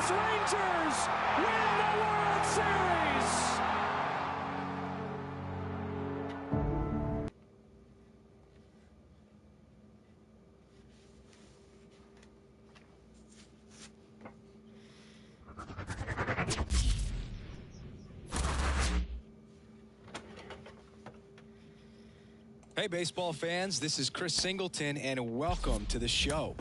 Texas Rangers win the World Series. Hey, baseball fans, this is Chris Singleton, and welcome to the show.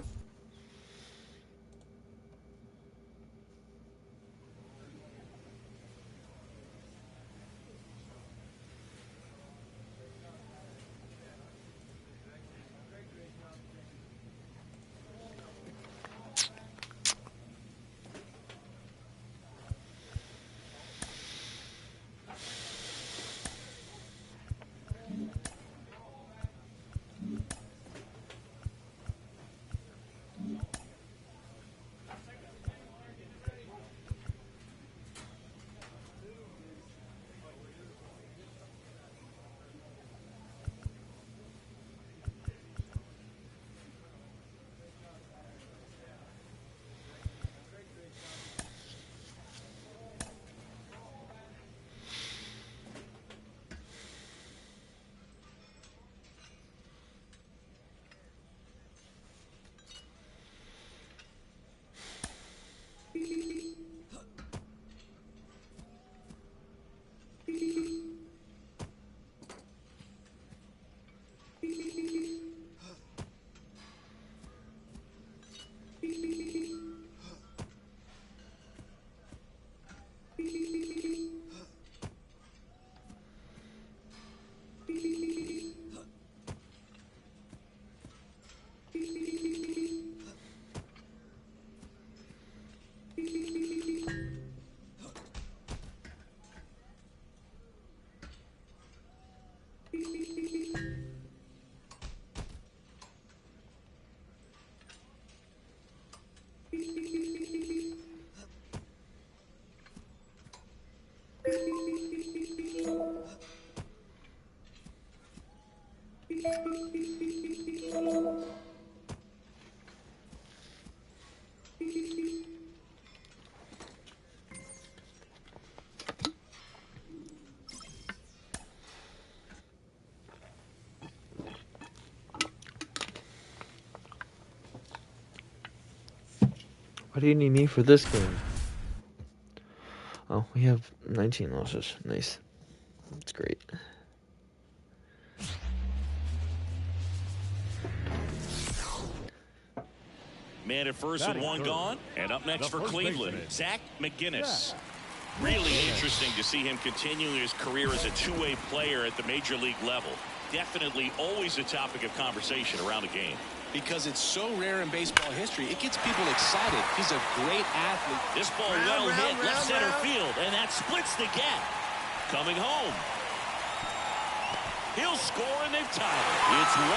Why do you need me for this game? Oh, we have 19 losses. Nice. That's great. Man at first with one gone. And up next for Cleveland, Zach McGinnis. Really interesting to see him continuing his career as a two-way player at the major league level. Definitely always a topic of conversation around the game. Because it's so rare in baseball history, it gets people excited. He's a great athlete. This ball well hit left center field, and that splits the gap. Coming home. He'll score, and they've tied it. It's 1-1.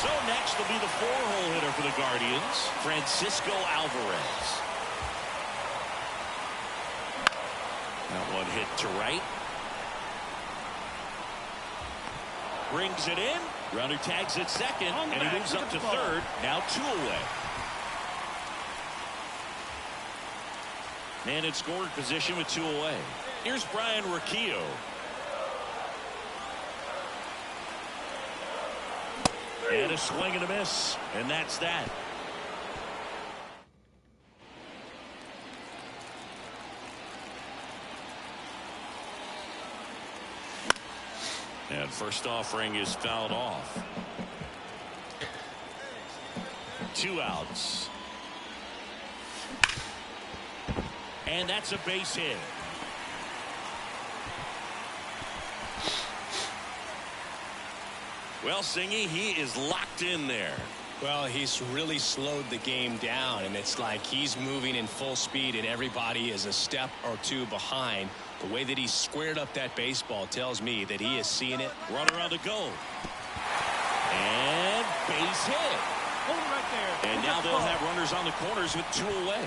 So next will be the four-hole hitter for the Guardians, Francisco Alvarez. That one hit to right. Brings it in. Runner tags at second, and he moves up to third. Now 2 away. Man in scoring position with 2 away. Here's Brian Riccio. And a swing and a miss, and that's that. And first offering is fouled off. 2 outs. And that's a base hit. Well, Singy, he is locked in there. Well, he's really slowed the game down, and it's like he's moving in full speed, and everybody is a step or two behind. The way that he squared up that baseball tells me that he is seeing it. Runner on the go. And base hit. Hold right there. And now they'll have runners on the corners with 2 away.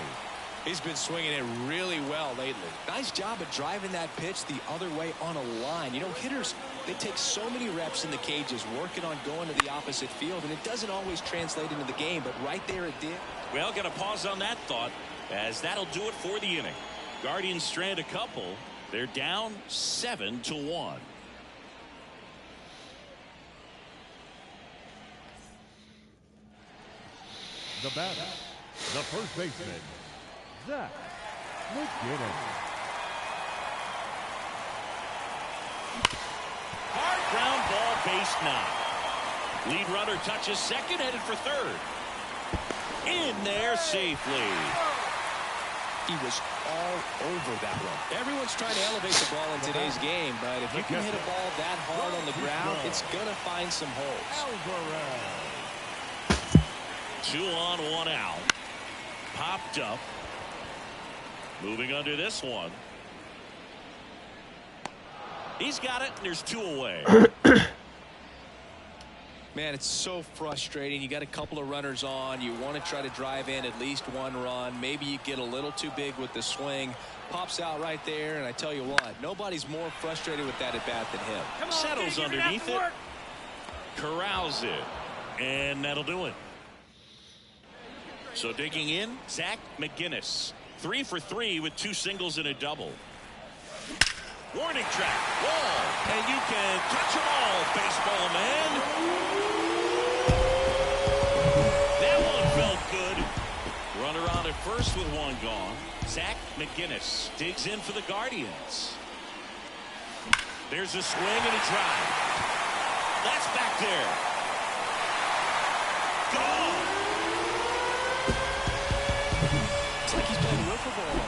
He's been swinging it really well lately. Nice job of driving that pitch the other way on a line. You know, hitters, they take so many reps in the cages working on going to the opposite field, and it doesn't always translate into the game, but right there it did. Well, got to pause on that thought, as that'll do it for the inning. Guardians strand a couple. They're down 7-1. The batter, the first baseman, Zach McGinnis. Hard ground ball, base 9. Lead runner touches second, headed for third. In there safely. He was all over that one. Everyone's trying to elevate the ball in today's game, but if you can hit a ball that hard on the ground, it's going to find some holes. 2 on, 1 out. Popped up. Moving under this one. He's got it, and there's 2 away. Man, it's so frustrating. You got a couple of runners on. You want to try to drive in at least 1 run. Maybe you get a little too big with the swing. Pops out right there, and I tell you what, nobody's more frustrated with that at bat than him. Settles underneath it. Corrals it. And that'll do it. So digging in, Zach McGinnis. 3 for 3 with 2 singles and a double. Warning track, wall, and you can touch them all, baseball man. That one felt good. Runner on at first with 1 gone. Zach McGinnis digs in for the Guardians. There's a swing and a drive. That's back there. Gone. It's like he's playing wiffle ball.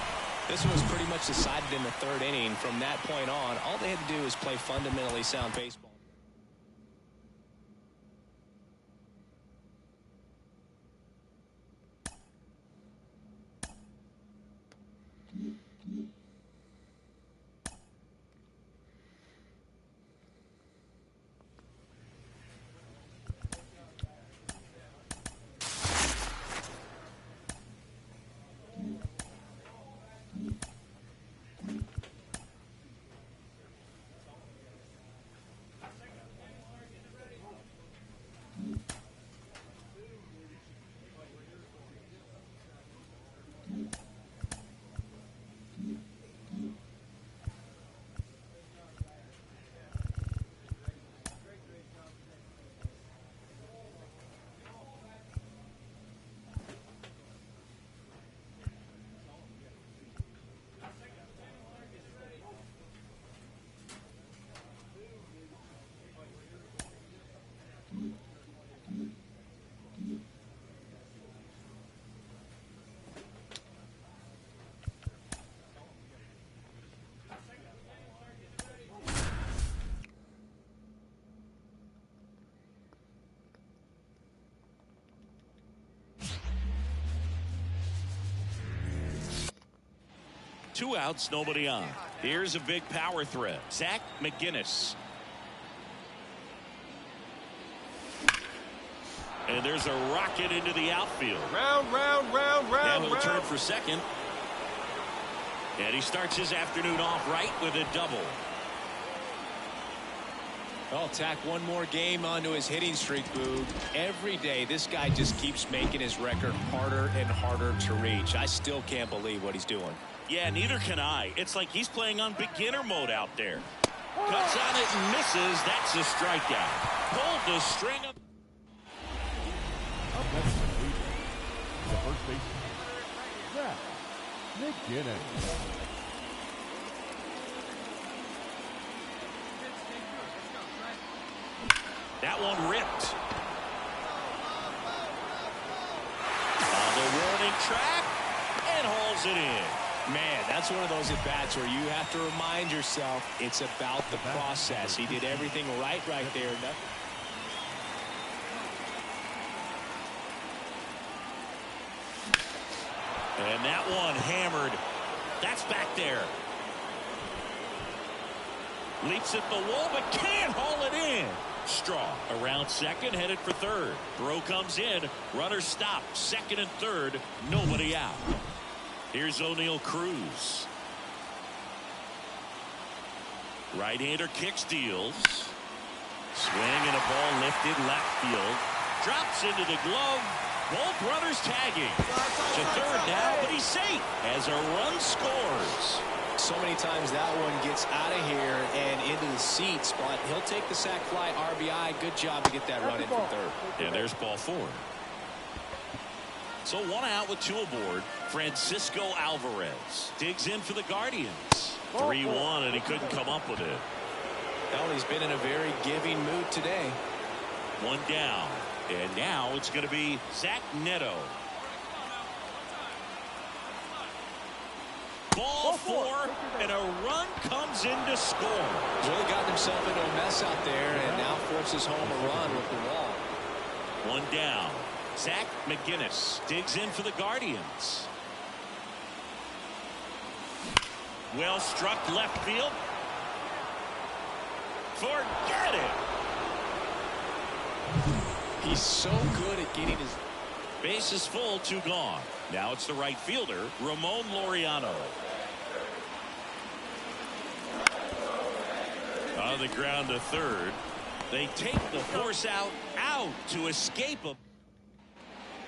This one was pretty much decided in the 3rd inning. From that point on, all they had to do was play fundamentally sound baseball. Two outs, nobody on. Here's a big power threat. Zach McGinnis. And there's a rocket into the outfield. Round. Now he'll turn for second. And he starts his afternoon off right with a double. Well, tack one more game onto his hitting streak, Boog. Every day, this guy just keeps making his record harder and harder to reach. I still can't believe what he's doing. Yeah, neither can I. It's like he's playing on beginner mode out there. Cuts on it and misses. That's a strikeout. Pulled the string up. Up next, the first baseman, Zach McGinnis. That one ripped. On the warning track and hauls it in. Man, that's one of those at-bats where you have to remind yourself it's about the process. He did everything right there. And that one hammered. That's back there. Leaps at the wall, but can't haul it in. Straw around second, headed for third. Throw comes in. Runner stopped. Second and third. Nobody out. Here's O'Neal Cruz. Right-hander kicks, deals. Swing and a ball lifted left field. Drops into the glove. Both runners tagging. To third now, but he's safe as a run scores. So many times that one gets out of here and into the seats, but he'll take the sac fly RBI. Good job to get that run in from third. And there's ball 4. So 1 out with 2 aboard. Francisco Alvarez digs in for the Guardians. 3-1, and he couldn't come up with it. Well, he's been in a very giving mood today. 1 down. And now it's going to be Zach Neto. Ball 4, and a run comes in to score. He's really gotten himself into a mess out there, and now forces home a run with the wall. 1 down. Zach McGinnis digs in for the Guardians. Well struck left field. Forget it. He's so good at getting his base is full, 2 gone. Now it's the right fielder, Ramon Laureano. On the ground to third. They take the force out to escape a.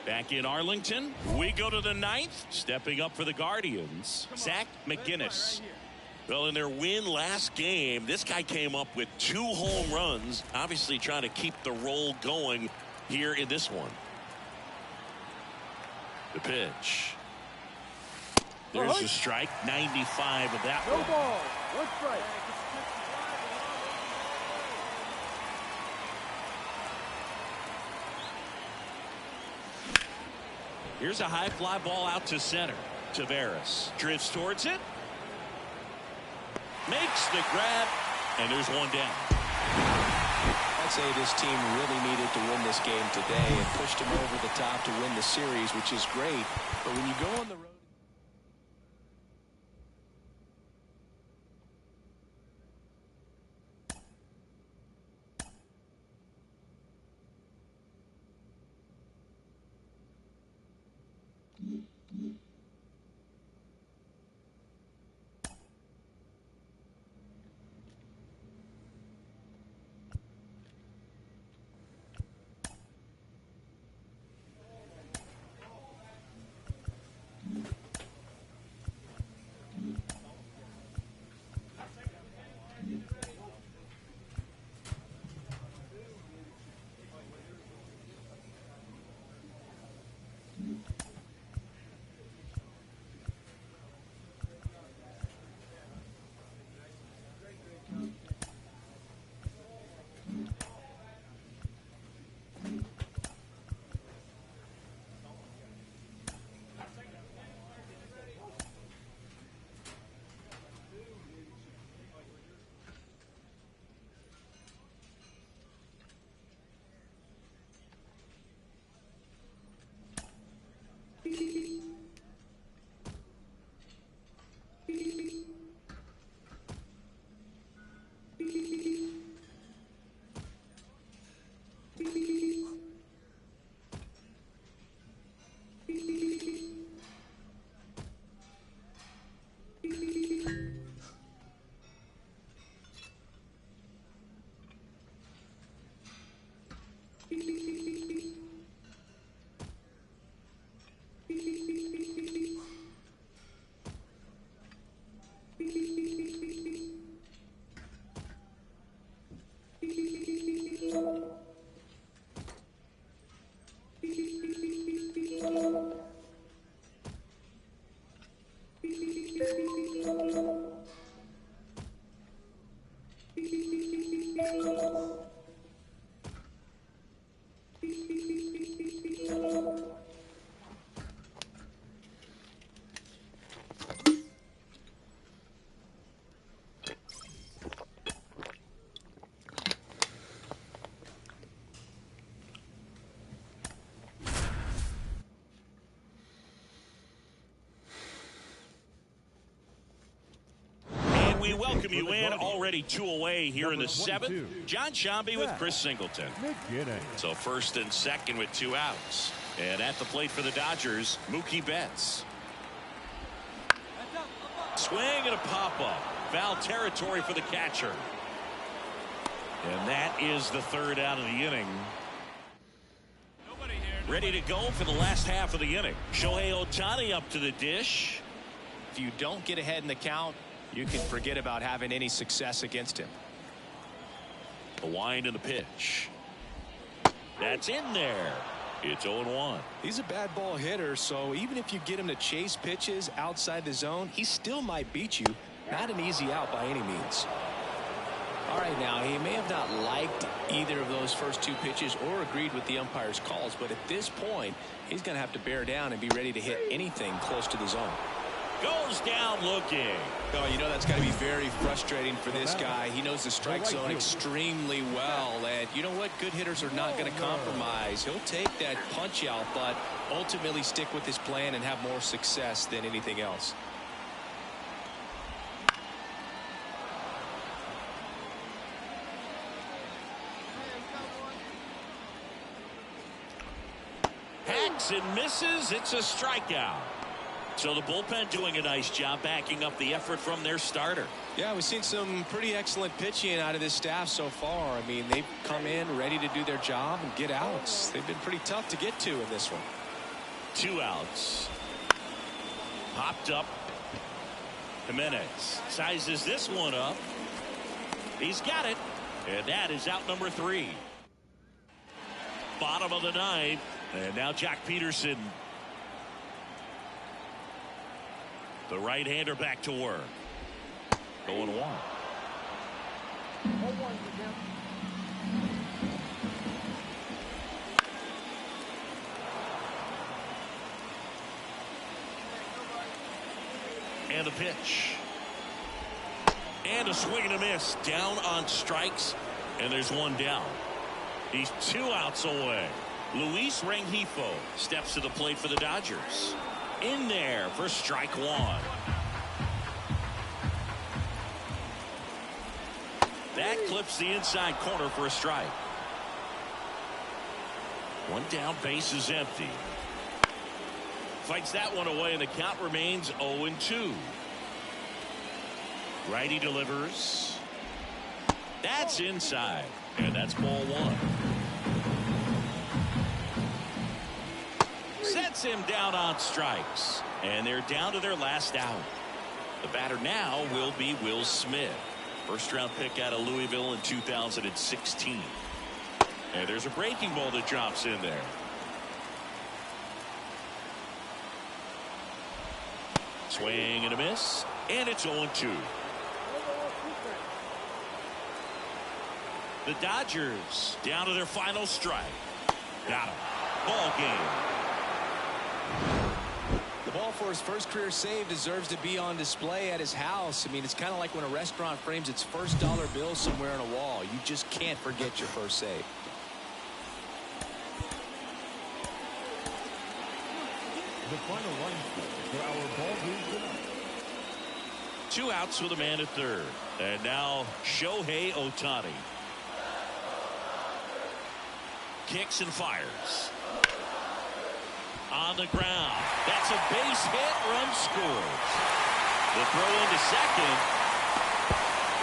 Back in Arlington, we go to the 9th. Stepping up for the Guardians, Zach McGinnis. Well, in their win last game, this guy came up with 2 home runs, obviously trying to keep the roll going here in this one. The pitch. There's a strike, 95 of that one. No ball, 1 strike. Here's a high fly ball out to center. Taveras drifts towards it. Makes the grab, and there's 1 down. I'd say this team really needed to win this game today and pushed them over the top to win the series, which is great. But when you go on the road. We welcome you in. Already 2 away here in the 7th. John Shambi with Chris Singleton. So first and second with 2 outs. And at the plate for the Dodgers, Mookie Betts. swing and a pop-up. Foul territory for the catcher. And that is the third out of the inning. Ready to go for the last half of the inning. Shohei Ohtani up to the dish. If you don't get ahead in the count, you can forget about having any success against him. The wind and the pitch. That's in there. It's 0-1. He's a bad ball hitter, so even if you get him to chase pitches outside the zone, he still might beat you. Not an easy out by any means. All right, now, he may have not liked either of those first two pitches or agreed with the umpire's calls, but at this point, he's going to have to bear down and be ready to hit anything close to the zone. Goes down looking. Oh, you know that's got to be very frustrating for this guy. He knows the strike zone extremely well, and you know what? Good hitters are not going to compromise. He'll take that punch out, but ultimately stick with his plan and have more success than anything else. Hacks and misses. It's a strikeout. So the bullpen doing a nice job backing up the effort from their starter. Yeah, we've seen some pretty excellent pitching out of this staff so far. I mean, they've come in ready to do their job and get outs. They've been pretty tough to get to in this one. 2 outs. Popped up. Jimenez sizes this one up. He's got it. And that is out number 3. Bottom of the 9th. And now Jock Peterson. The right-hander back to work. Going 1. And a pitch. And a swing and a miss. Down on strikes. And there's 1 down. He's 2 outs away. Luis Rengifo steps to the plate for the Dodgers. In there for strike 1. That clips the inside corner for a strike. 1 down, base is empty. Fights that one away, and the count remains 0-2. Righty delivers. That's inside, and that's ball 1. Sets him down on strikes, and they're down to their last out. The batter now will be Will Smith, first-round pick out of Louisville in 2016. And there's a breaking ball that drops in there. Swing and a miss, and it's 0-2. The Dodgers down to their final strike. Got him. Ball game. The ball for his first career save deserves to be on display at his house. I mean, it's kind of like when a restaurant frames its first dollar bill somewhere on a wall. You just can't forget your first save. The final run for our ball game tonight. 2 outs with a man at third. And now Shohei Ohtani. Kicks and fires. On the ground. That's a base hit. Run scores. The throw into second.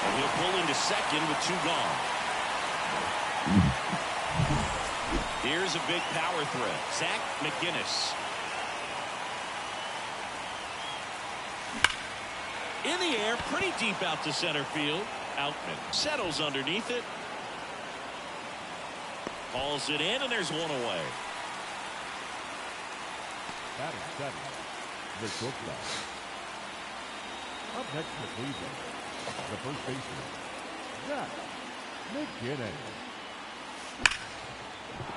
And he'll pull into second with 2 gone. Here's a big power threat. Zach McGinnis. In the air, pretty deep out to center field. Outman settles underneath it. Hauls it in, and there's 1 away. Batting 7, the shortstop. Up next for Cleveland, the first baseman, Zach McGinnis.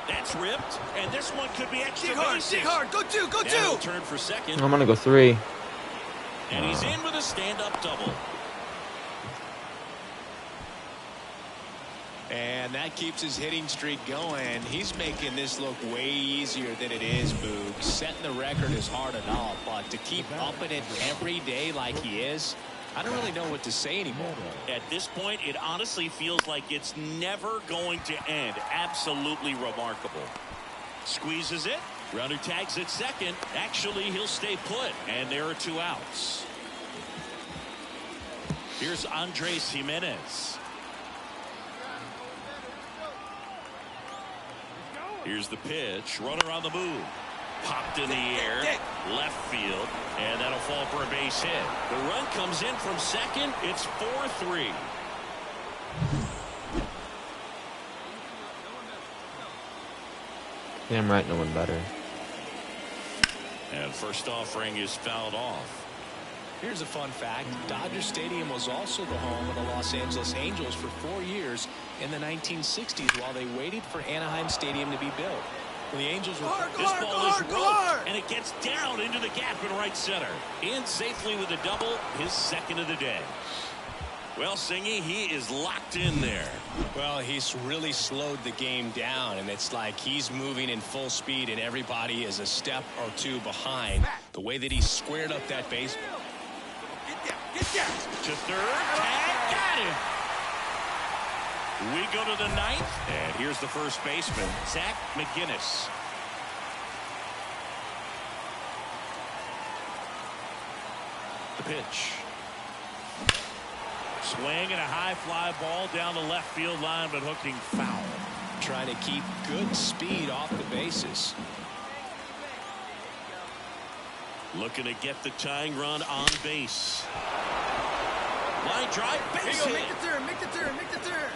That's ripped, and this one could be extra bases. Dig hard, go 2, go 2. Now he'll turn for second. I'm gonna go 3. And he's in with a stand-up double. And that keeps his hitting streak going. He's making this look way easier than it is, Boog. Setting the record is hard enough, but to keep upping it every day like he is, I don't really know what to say anymore. At this point, it honestly feels like it's never going to end. Absolutely remarkable. Squeezes it. Runner tags at second. Actually, he'll stay put, and there are 2 outs. Here's Andres Jimenez. Here's the pitch. Runner on the move. Popped in the air. Left field. And that'll fall for a base hit. The run comes in from second. It's 4-3. Damn right, no one better. And first offering is fouled off. Here's a fun fact. Dodger Stadium was also the home of the Los Angeles Angels for 4 years in the 1960s while they waited for Anaheim Stadium to be built. When the Angels were... This ball is roped, and it gets down into the gap in right center. In safely with a double, his second of the day. Well, Singy, he is locked in there. Well, he's really slowed the game down, and it's like he's moving in full speed, and everybody is a step or two behind. The way that he squared up that base. To third, tag, got him. We go to the ninth, and here's the first baseman, Zach McGinnis. The pitch. Swing and a high fly ball down the left field line, but hooking foul. Trying to keep good speed off the bases. Looking to get the tying run on base. Line drive, base hit. Make the turn, make the turn, make the turn.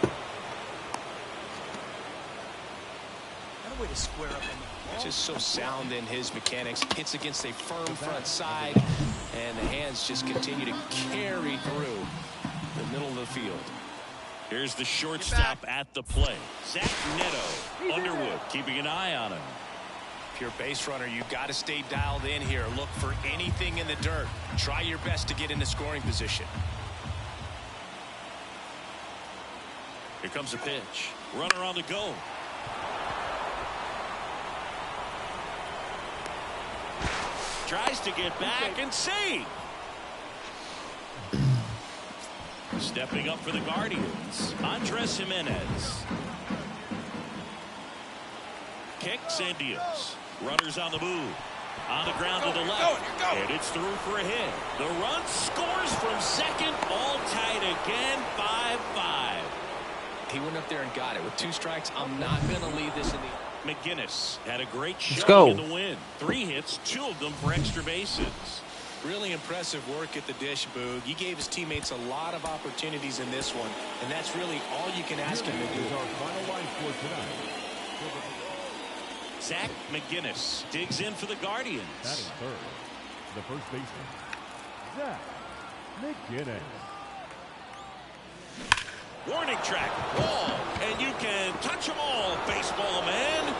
Got a way to square up on the ball. Just so sound in his mechanics. Hits against a firm front side, and the hands just continue to carry through the middle of the field. Here's the shortstop at the plate. Zach Neto. Underwood keeping an eye on him. If you're a base runner, you've got to stay dialed in here. Look for anything in the dirt. Try your best to get into scoring position. Here comes a pitch. Runner on the go. Tries to get back and see. Stepping up for the Guardians, Andres Jimenez. Kicks and deals. Runners on the move. On the ground to the left. And it's through for a hit. The run scores from second. All tied again. 5-5. He went up there and got it. With 2 strikes, I'm not going to leave this in the... McGinnis had a great Let's showing go. in the win. 3 hits, 2 of them for extra bases. Really impressive work at the dish, Boog. He gave his teammates a lot of opportunities in this one, and that's really all you can ask him to do. Is our final line score tonight. Zach McGinnis digs in for the Guardians. Batting third, the first baseman, Zach McGinnis. Warning track, ball, and you can touch them all, baseball man.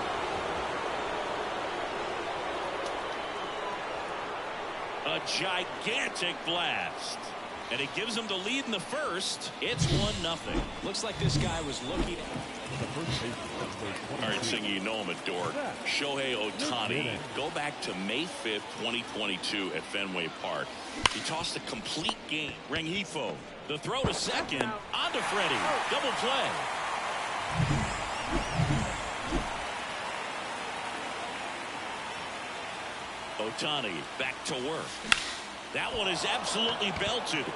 A gigantic blast. And it gives them the lead in the first. It's 1-0. Looks like this guy was looking at... The first baseman, All right, Singy, you know him at Dork. Shohei Ohtani. Go back to May 5th, 2022 at Fenway Park. He tossed a complete game. Rengifo. The throw to second. On to Freddie. Double play. Ohtani back to work. That one is absolutely belted.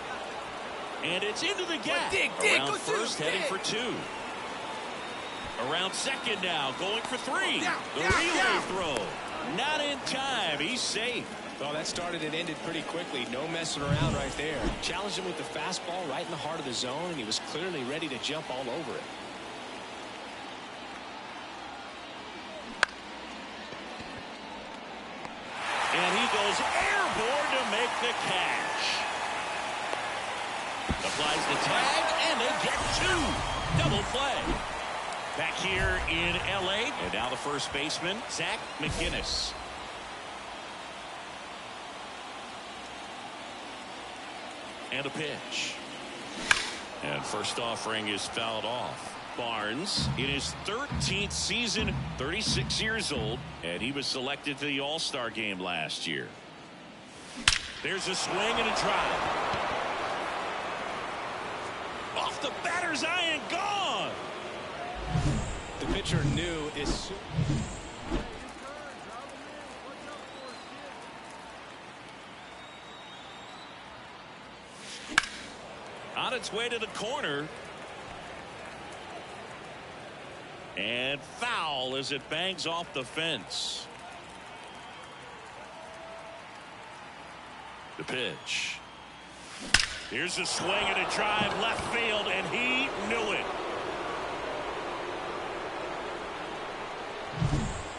And it's into the gap. Around first, heading for 2. Around second now, going for 3. The relay throw. Not in time. He's safe. Well, that started and ended pretty quickly. No messing around right there. Challenged him with the fastball right in the heart of the zone, and he was clearly ready to jump all over it. And he goes airborne to make the catch. Applies the tag, and they get 2. Double play. Back here in L.A. And now the first baseman, Zach McGinnis. And a pitch. And first offering is fouled off. Barnes in his 13th season, 36 years old, and he was selected to the All-Star game last year. There's a swing and a drive. Off the batter's eye and gone. The pitcher knew as its way to the corner. And foul as it bangs off the fence. The pitch. Here's a swing and a drive left field, and he knew it.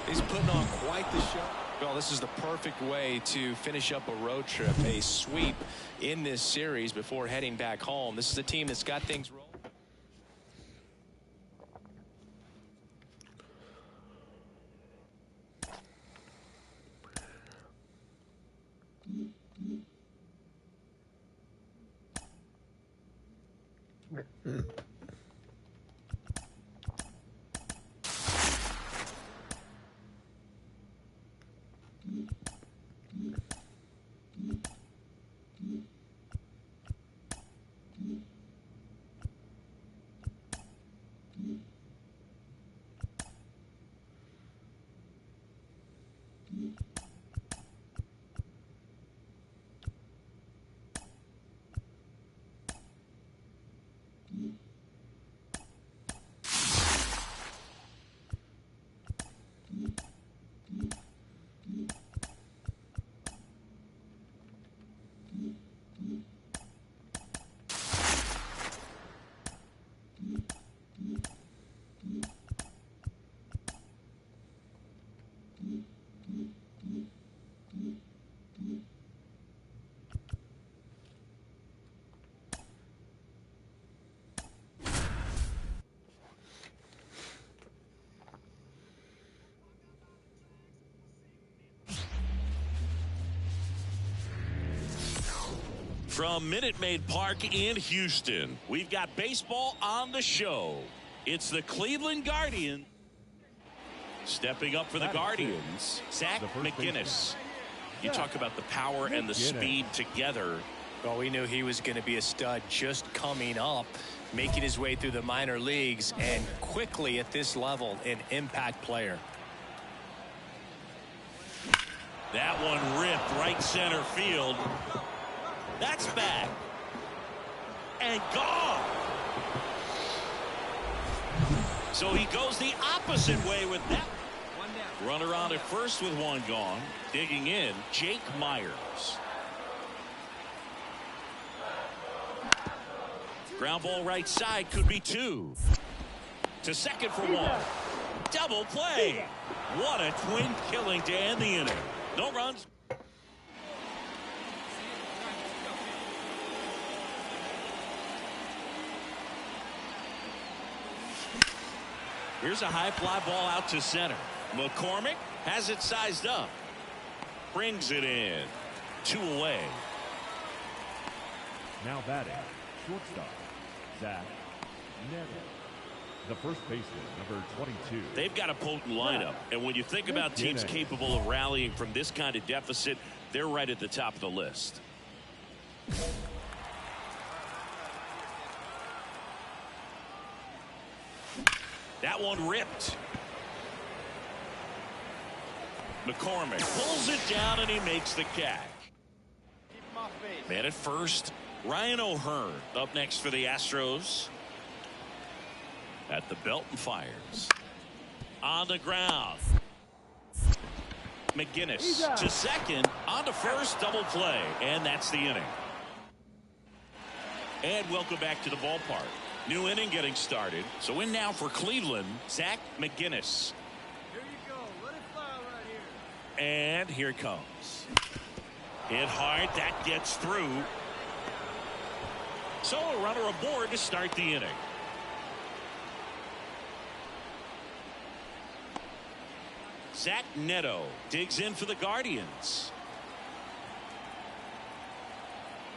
He's putting on quite the show. Well, this is the perfect way to finish up a road trip, a sweep in this series before heading back home. This is a team that's got things rolling. From Minute Maid Park in Houston, we've got baseball on the show. It's the Cleveland Guardians. Stepping up for the Guardians, Zach McGinnis. You talk about the power and the speed together. Well, we knew he was going to be a stud just coming up, making his way through the minor leagues, and quickly at this level, an impact player. That one ripped right center field. That's back. And gone. So he goes the opposite way with that. Runner on at first with one gone. Digging in, Jake Myers. Ground ball right side, could be two. To second for one. Double play. What a twin killing to end the inning. No runs. Here's a high fly ball out to center. McCormick has it sized up. Brings it in. 2 away. Now batting, shortstop, Zach Neto. The first baseman, number 22. They've got a potent lineup. And when you think about teams capable of rallying from this kind of deficit, they're right at the top of the list. That one ripped. McCormick pulls it down and he makes the catch. Man at first, Ryan O'Hearn up next for the Astros. At the belt and fires. On the ground. McGinnis to second, on to first, double play, and that's the inning. And welcome back to the ballpark. New inning getting started. So in now for Cleveland, Zach McGinnis. Here you go. Let it fly right here. And here it comes. Hit hard. That gets through. So a runner aboard to start the inning. Zach Neto digs in for the Guardians.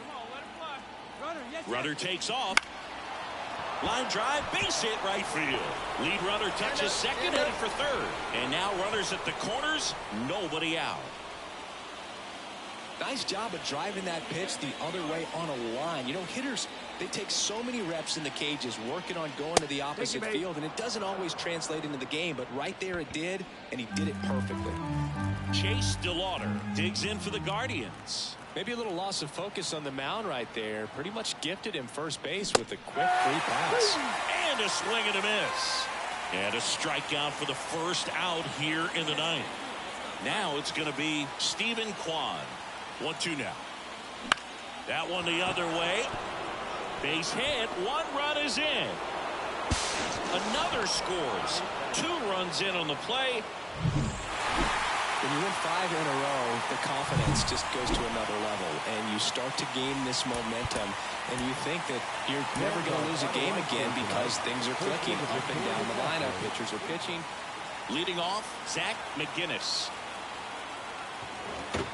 Come on, let it fly. Runner, yes, Runner takes off. Line drive, base hit right field. Lead runner touches second, headed for third. And now runners at the corners, nobody out. Nice job of driving that pitch the other way on a line. You know, hitters, they take so many reps in the cages working on going to the opposite field, and it doesn't always translate into the game, but right there it did, and he did it perfectly. Chase DeLauder digs in for the Guardians. Maybe a little loss of focus on the mound right there. Pretty much gifted him first base with a quick free pass. And a swing and a miss. And a strikeout for the first out here in the ninth. Now it's going to be Stephen Kwan. 1-2 now. That one the other way. Base hit. One run is in. Another scores. 2 runs in on the play. When you win 5 in a row, the confidence just goes to another level, and you start to gain this momentum, and you think that you're never going to lose a game again because things are clicking up and down the lineup. Pitchers are pitching. Leading off, Zach McGinnis.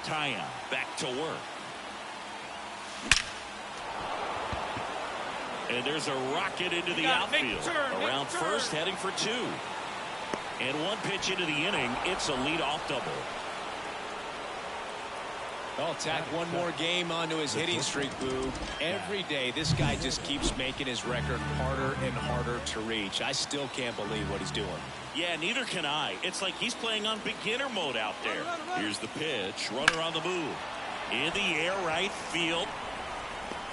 Tyon back to work. And there's a rocket into the outfield. Around first, heading for 2. And 1 pitch into the inning, it's a leadoff double. Well, tack one more game onto his hitting streak, Boo. Every day, this guy just keeps making his record harder and harder to reach. I still can't believe what he's doing. Yeah, neither can I. It's like he's playing on beginner mode out there. Here's the pitch. Runner on the move. In the air, right field.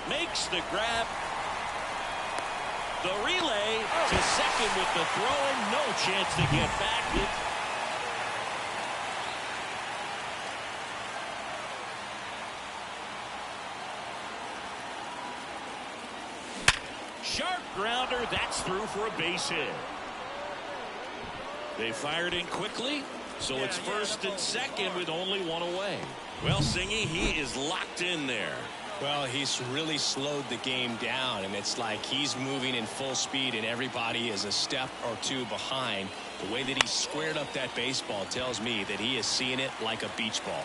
Makes the grab. The relay to second with the throw, and no chance to get back. Sharp grounder, that's through for a base hit. They fired in quickly, so it's first and second with only 1 away. Well, Singy, he is locked in there. Well, he's really slowed the game down, and it's like he's moving in full speed and everybody is a step or 2 behind. The way that he squared up that baseball tells me that he is seeing it like a beach ball.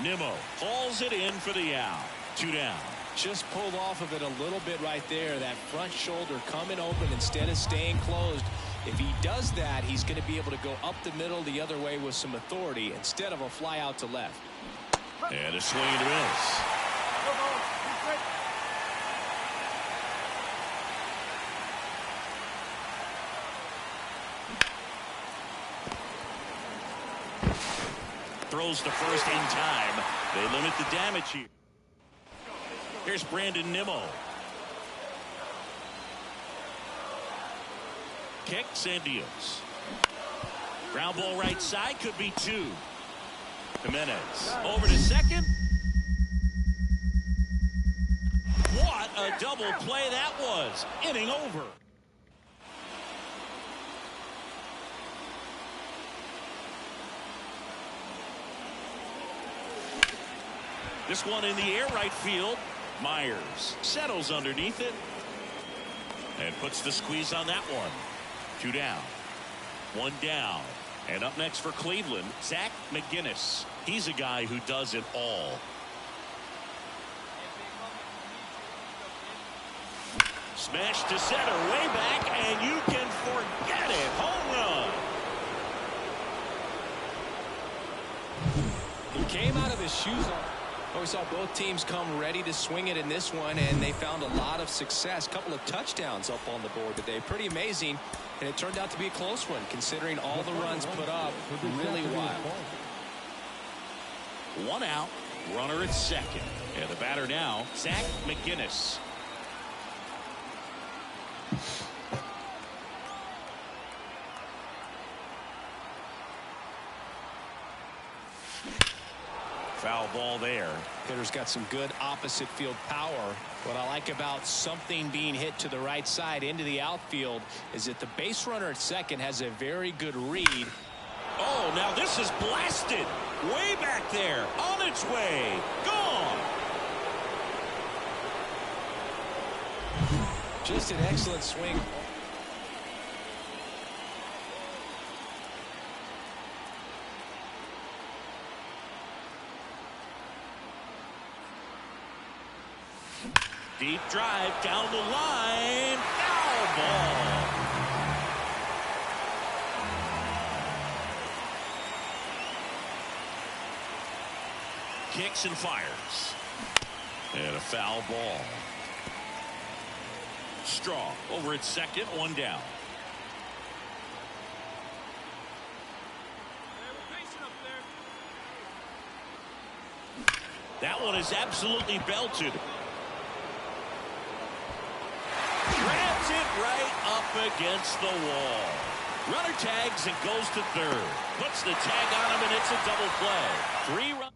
Nimmo hauls it in for the out. 2 down. Just pulled off of it a little bit right there. That front shoulder coming open instead of staying closed. If he does that, he's going to be able to go up the middle the other way with some authority instead of a fly out to left. And a swing and a miss. Throws to first in time. They limit the damage here. Here's Brandon Nimmo. Kicks and deals. Ground ball right side, could be 2. Jimenez over to second. What a double play that was. Inning over. This one in the air, right field. Myers settles underneath it and puts the squeeze on that one. 2 down. 1 down. And up next for Cleveland, Zach McGinnis. He's a guy who does it all. Smash to center, way back, and you can forget it. Home run. He came out of his shoes. We saw both teams come ready to swing it in this one, and they found a lot of success. Couple of touchdowns up on the board today. Pretty amazing, and it turned out to be a close one considering all the runs put up. Really wild. 1 out, runner at second. And the batter now, Zach McGinnis. Foul ball there. Hitter's got some good opposite field power. What I like about something being hit to the right side into the outfield is that the base runner at second has a very good read. Oh, now this is blasted. Way back there. On its way. Gone. Just an excellent swing. Deep drive down the line. Foul ball. Kicks and fires. And a foul ball. Strong over at second, 1 down. That one is absolutely belted. Grabs it right up against the wall. Runner tags and goes to third. Puts the tag on him, and it's a double play. 3 runs.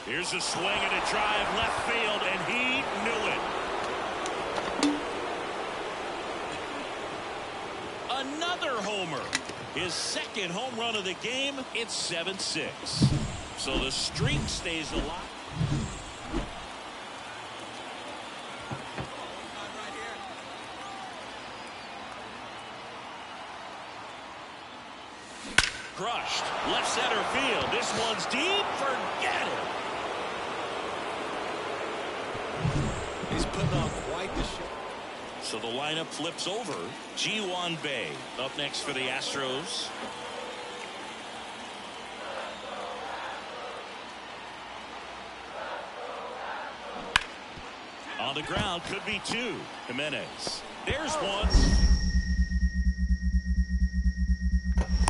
Here's a swing and a drive left field, and he knew it. Another homer. His second home run of the game. It's 7-6. So the streak stays alive. Crushed. Left center field. This one's deep. Forget it. He's putting on quite the show. So the lineup flips over. Ji-Hwan Bae up next for the Astros. On the ground, could be 2. Jimenez. There's one.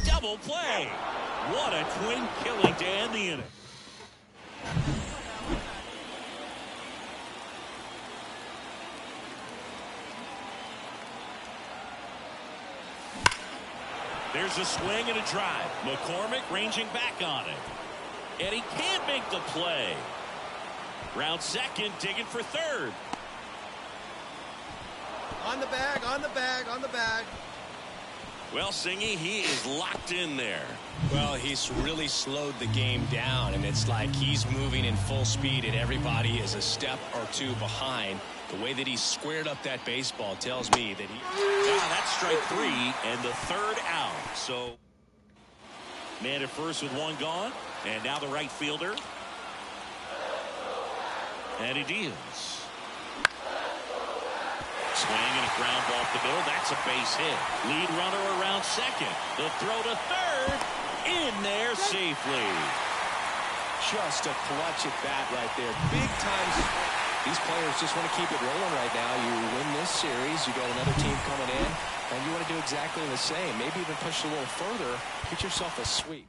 Double play. What a twin killing to end the inning. There's a swing and a drive. McCormick ranging back on it. And he can't make the play. Round second, digging for third. On the bag, on the bag, on the bag. Well, Singy, he is locked in there. Well, he's really slowed the game down, and it's like he's moving in full speed, and everybody is a step or 2 behind. The way that he squared up that baseball tells me that he... That's strike 3 and the third out. So, man at first with 1 gone, and now the right fielder. And he deals. Swing and a ground ball up the middle. That's a base hit. Lead runner around second. The throw to third. In there safely. Just a clutch at bat right there. Big time. These players just want to keep it rolling right now. You win this series, you got another team coming in, and you want to do exactly the same. Maybe even push a little further. Get yourself a sweep.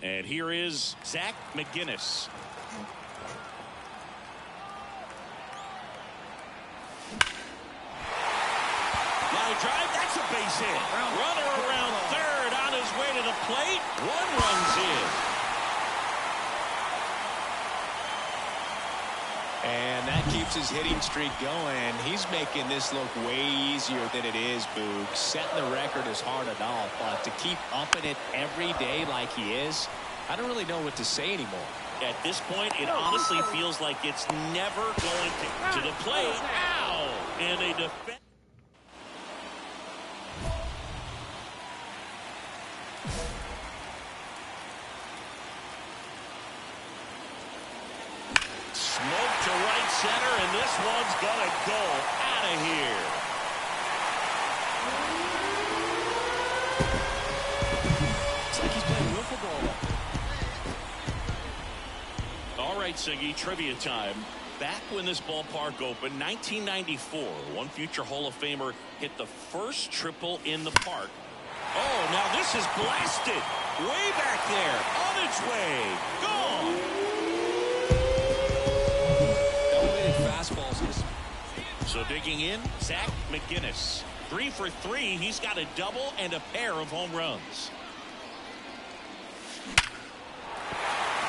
And here is Zach McGinnis. Line drive, that's a base hit. Runner around third on his way to the plate. 1 runs in. And that keeps his hitting streak going. He's making this look way easier than it is, Boog. Setting the record is hard enough, but to keep upping it every day like he is, I don't really know what to say anymore. At this point, it honestly feels like it's never going to the plate. Ow! And a defense. Smoke to right center, and this one's gonna go out of here. It's like he's playing wiffle ball up there. All right, Siggy, trivia time. Back when this ballpark opened, 1994, one future Hall of Famer hit the first triple in the park. Oh, now this is blasted. Way back there. On its way. Gone. Elevated fastballs. So digging in, Zach McGinnis. 3 for 3. He's got a double and a pair of home runs.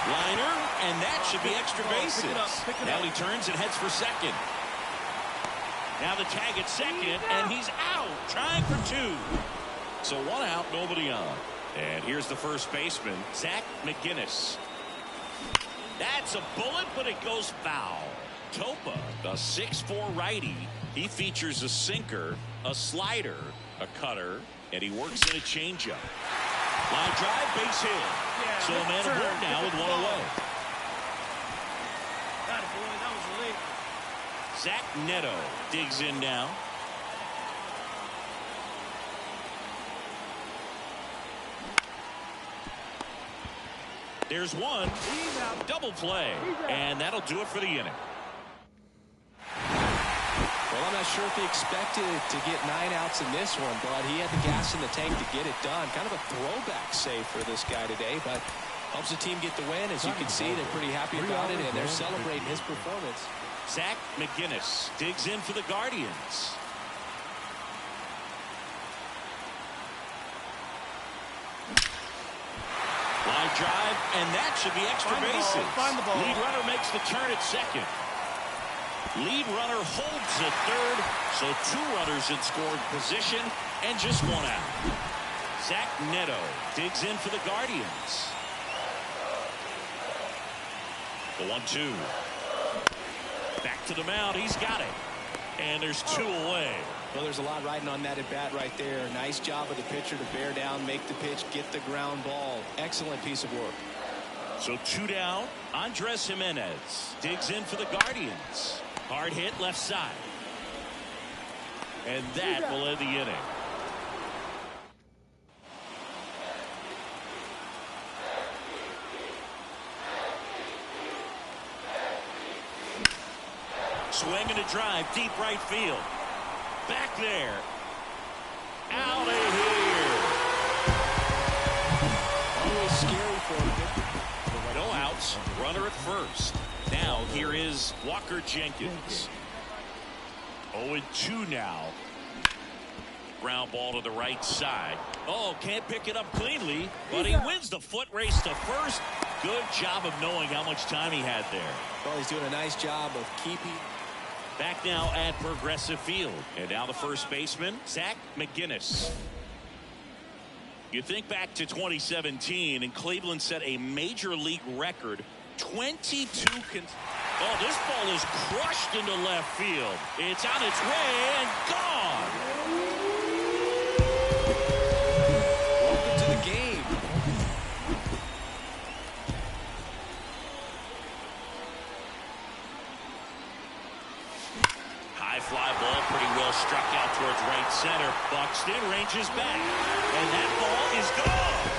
Liner, and that should be extra bases. Now he turns and heads for second. Now the tag at second, and he's out, trying for 2. So 1 out, nobody on. And here's the first baseman, Zach McGinnis. That's a bullet, but it goes foul. Topa, a 6'4" righty. He features a sinker, a slider, a cutter, and he works in a changeup. Line drive, base hit. So a man of work now with 1 away. Zach Neto digs in now. There's one. Double play. And that'll do it for the inning. Well, I'm not sure if he expected to get 9 outs in this one, but he had the gas in the tank to get it done. Kind of a throwback save for this guy today, but helps the team get the win. As you can see, they're pretty happy about it, and they're celebrating his performance. Zach McGinnis digs in for the Guardians. Line drive, and that should be extra bases. Lead runner makes the turn at second. Lead runner holds at third, so 2 runners in scoring position and just 1 out. Zach Neto digs in for the Guardians. The 1-2. Back to the mound. He's got it. And there's 2 away. Well, there's a lot riding on that at bat right there. Nice job of the pitcher to bear down, make the pitch, get the ground ball. Excellent piece of work. So 2 down. Andres Jimenez digs in for the Guardians. Hard hit left side. And that will end the inning. Swing and a drive, deep right field. Back there. Out of here. Always scary for him. No outs. Runner at first. Now here is Walker Jenkins. 0-2 now. Ground ball to the right side. Oh, can't pick it up cleanly, but he wins the foot race to first. Good job of knowing how much time he had there. Well, he's doing a nice job of keeping. Back now at Progressive Field. And now the first baseman, Zach McGinnis. You think back to 2017, and Cleveland set a major league record. 22 Oh, this ball is crushed into left field. It's on its way and gone. Welcome to the game. High fly ball, pretty well struck out towards right center. Buxton ranges back, and that ball is gone.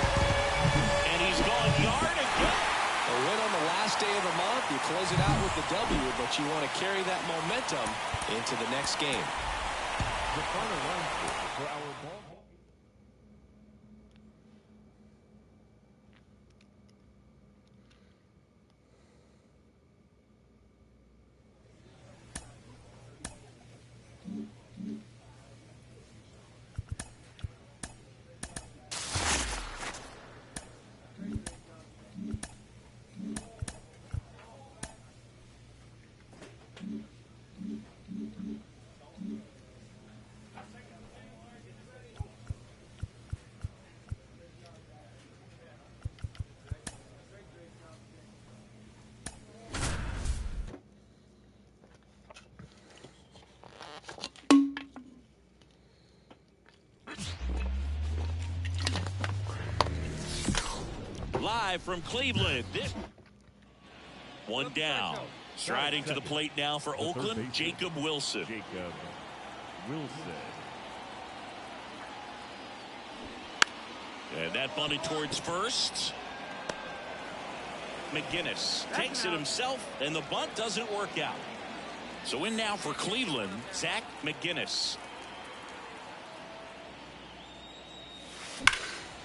And he's gone yard again. A win on the last day of the month. You close it out with the W, but you want to carry that momentum into the next game. The final run for our ball. Live from Cleveland. One down. Striding to the plate now for Oakland, Jacob Wilson. And that bunted towards first. McGinnis takes it himself, and the bunt doesn't work out. So in now for Cleveland, Zach McGinnis.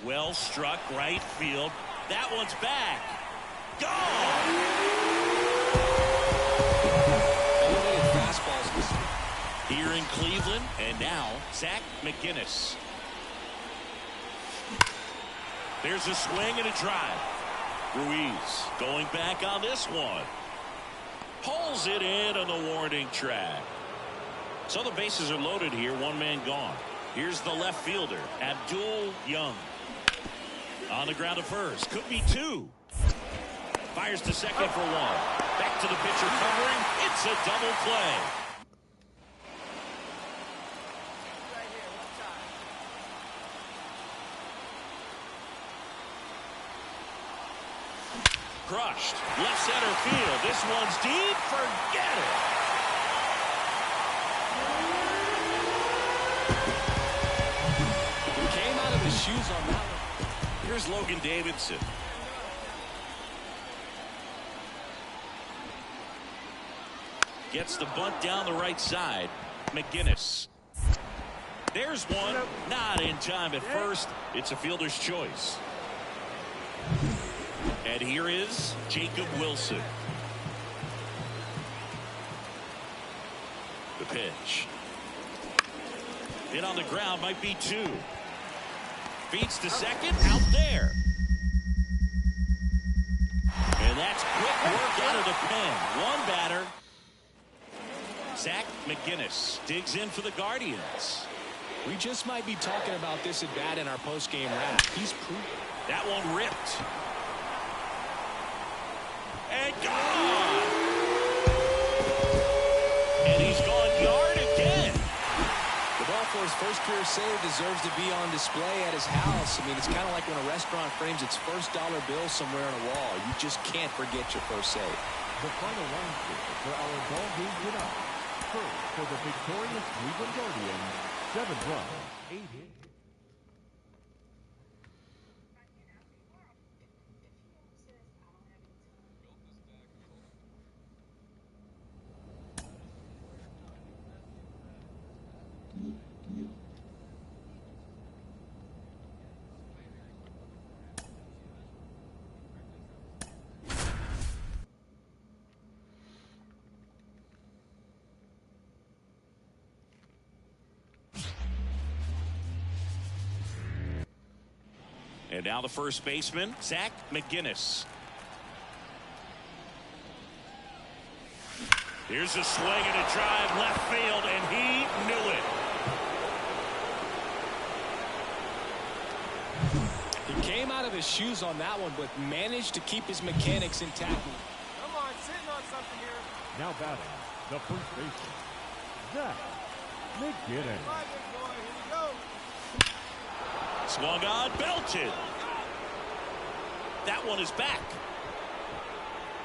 Well struck right field. That one's back. Gone! Here in Cleveland, and now Zach McGinnis. There's a swing and a drive. Ruiz going back on this one. Pulls it in on the warning track. So the bases are loaded here, one man gone. Here's the left fielder, Abdul Young. On the ground to first, could be two. Fires to second for one. Back to the pitcher covering. It's a double play. Crushed. Left center field. This one's deep. Forget it. He came out of his shoes on that one. Here's Logan Davidson. Gets the bunt down the right side. McGinnis. There's one. Not in time at first. It's a fielder's choice. And here is Jacob Wilson. The pitch. Hit on the ground, might be two. Feeds to second, out there. And that's quick work out of the pen. One batter. Zach McGinnis digs in for the Guardians. We just might be talking about this at bat in our post-game wrap. He's proven. That one ripped. And gone! And he's gone yard again. The ball for his first career save deserves to be on display at his house. I mean, it's kind of like when a restaurant frames its first dollar bill somewhere on a wall. You just can't forget your first save. The final line score for our ball game tonight. First, for the victorious Cleveland Guardians, 7 runs, 8 hits. And now the first baseman, Zach McGinnis. Here's a swing and a drive left field, and he knew it. He came out of his shoes on that one, but managed to keep his mechanics intact. Come on, sitting on something here. Now batting, the first baseman, Zach McGinnis. Come on, big boy, here we go. Swung on, belted. That one is back.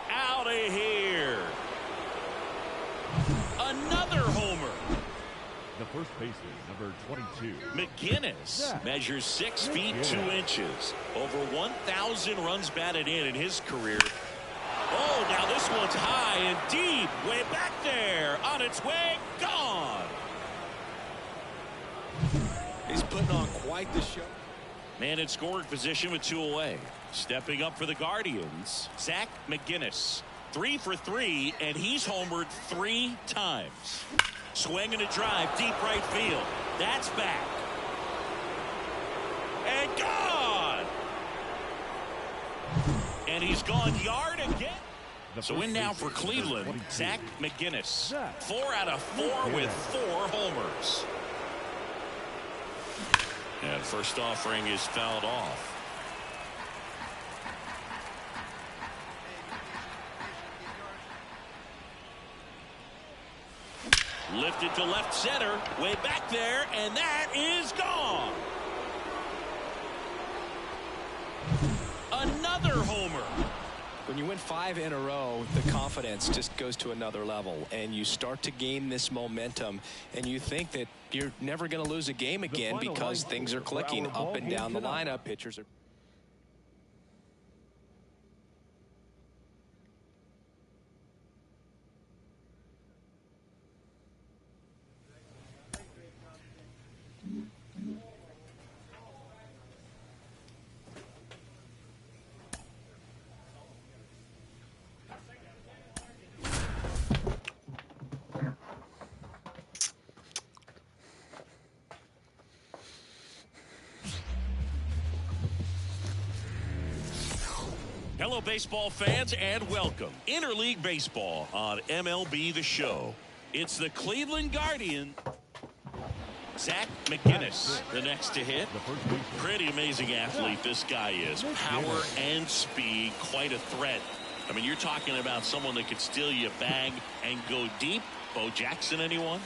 Out of here. Another homer. The first baseman, number 22. McGinnis measures 6 feet 2 inches. Over 1,000 runs batted in his career. Oh, now this one's high and deep. Way back there. On its way. Gone. He's putting on quite the show. Man in scoring position with 2 away. Stepping up for the Guardians, Zach McGinnis. 3 for 3, and he's homered 3 times. Swing and a drive, deep right field. That's back. And gone! And he's gone yard again. So in now for Cleveland, Zach McGinnis. 4 out of 4 with 4 homers. And first offering is fouled off. Lifted to left center, way back there, and that is gone. Another homer. When you win 5 in a row, the confidence just goes to another level, and you start to gain this momentum, and you think that you're never going to lose a game again because things are clicking up and down the lineup. Pitchers are Hello, baseball fans, and welcome. Interleague Baseball on MLB The Show. It's the Cleveland Guardians. Zach McGinnis, the next to hit. Pretty amazing athlete this guy is. Power and speed, quite a threat. I mean, you're talking about someone that could steal you a bag and go deep. Bo Jackson, anyone?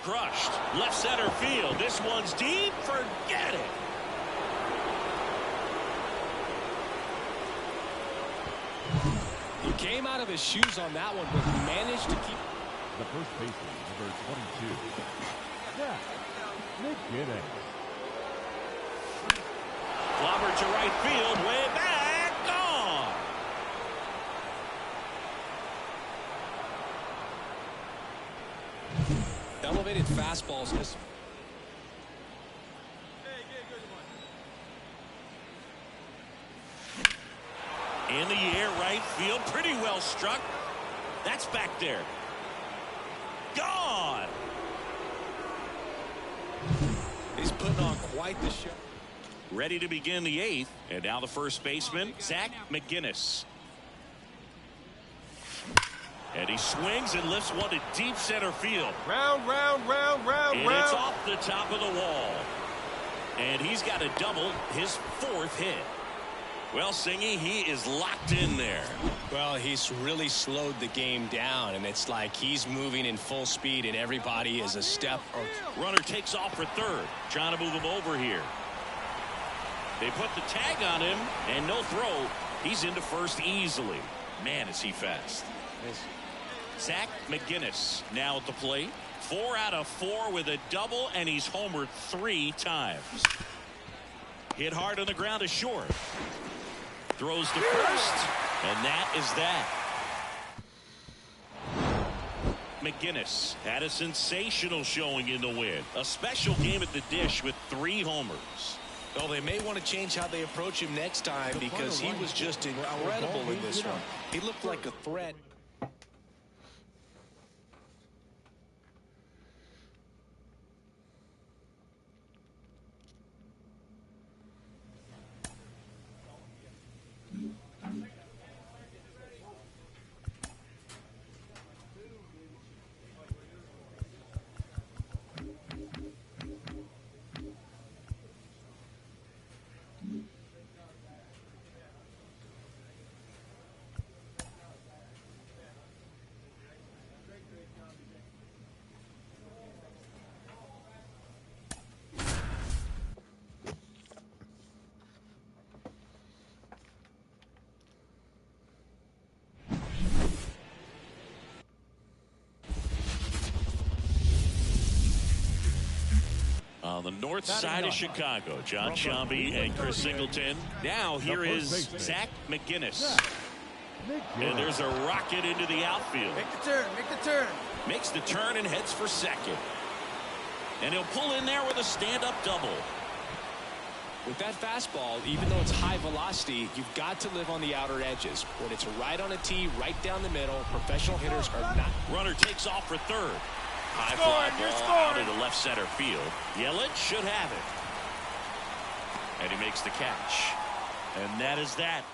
Crushed. Left center field. This one's deep. Forget it. He came out of his shoes on that one, but managed to keep. The first baseman, number 22. Zach McGinnis. Clobber to right field. Way back. Gone. Elevated fastballs. In the air, right field. Pretty well struck. That's back there. Gone. He's putting on quite the show. Ready to begin the 8th. And now the first baseman, Zach McGinnis. And he swings and lifts one to deep center field. Round. And it's off the top of the wall. And he's got a double, his 4th hit. Well, Singy, he is locked in there. Well, he's really slowed the game down, and it's like he's moving in full speed, and everybody is a step or... Runner takes off for third, trying to move him over here. They put the tag on him, and no throw. He's into first easily. Man, is he fast. Zach McGinnis now at the plate. 4 out of 4 with a double, and he's homered 3 times. Hit hard on the ground to short. Throws to first, and that is that. McGinnis had a sensational showing in the win. A special game at the dish with 3 homers. Well, they may want to change how they approach him next time because he was just incredible in this one. He looked like a threat. On the north side of Chicago, John Shambi and Chris Singleton. Now here is Zach McGinnis. And there's a rocket into the outfield. Make the turn. Makes the turn and heads for second. And he'll pull in there with a stand-up double. With that fastball, even though it's high velocity, you've got to live on the outer edges. When it's right on a tee, right down the middle, professional hitters are not. Runner takes off for third. High fly ball out into left center field. Yelich should have it. And he makes the catch. And that is that.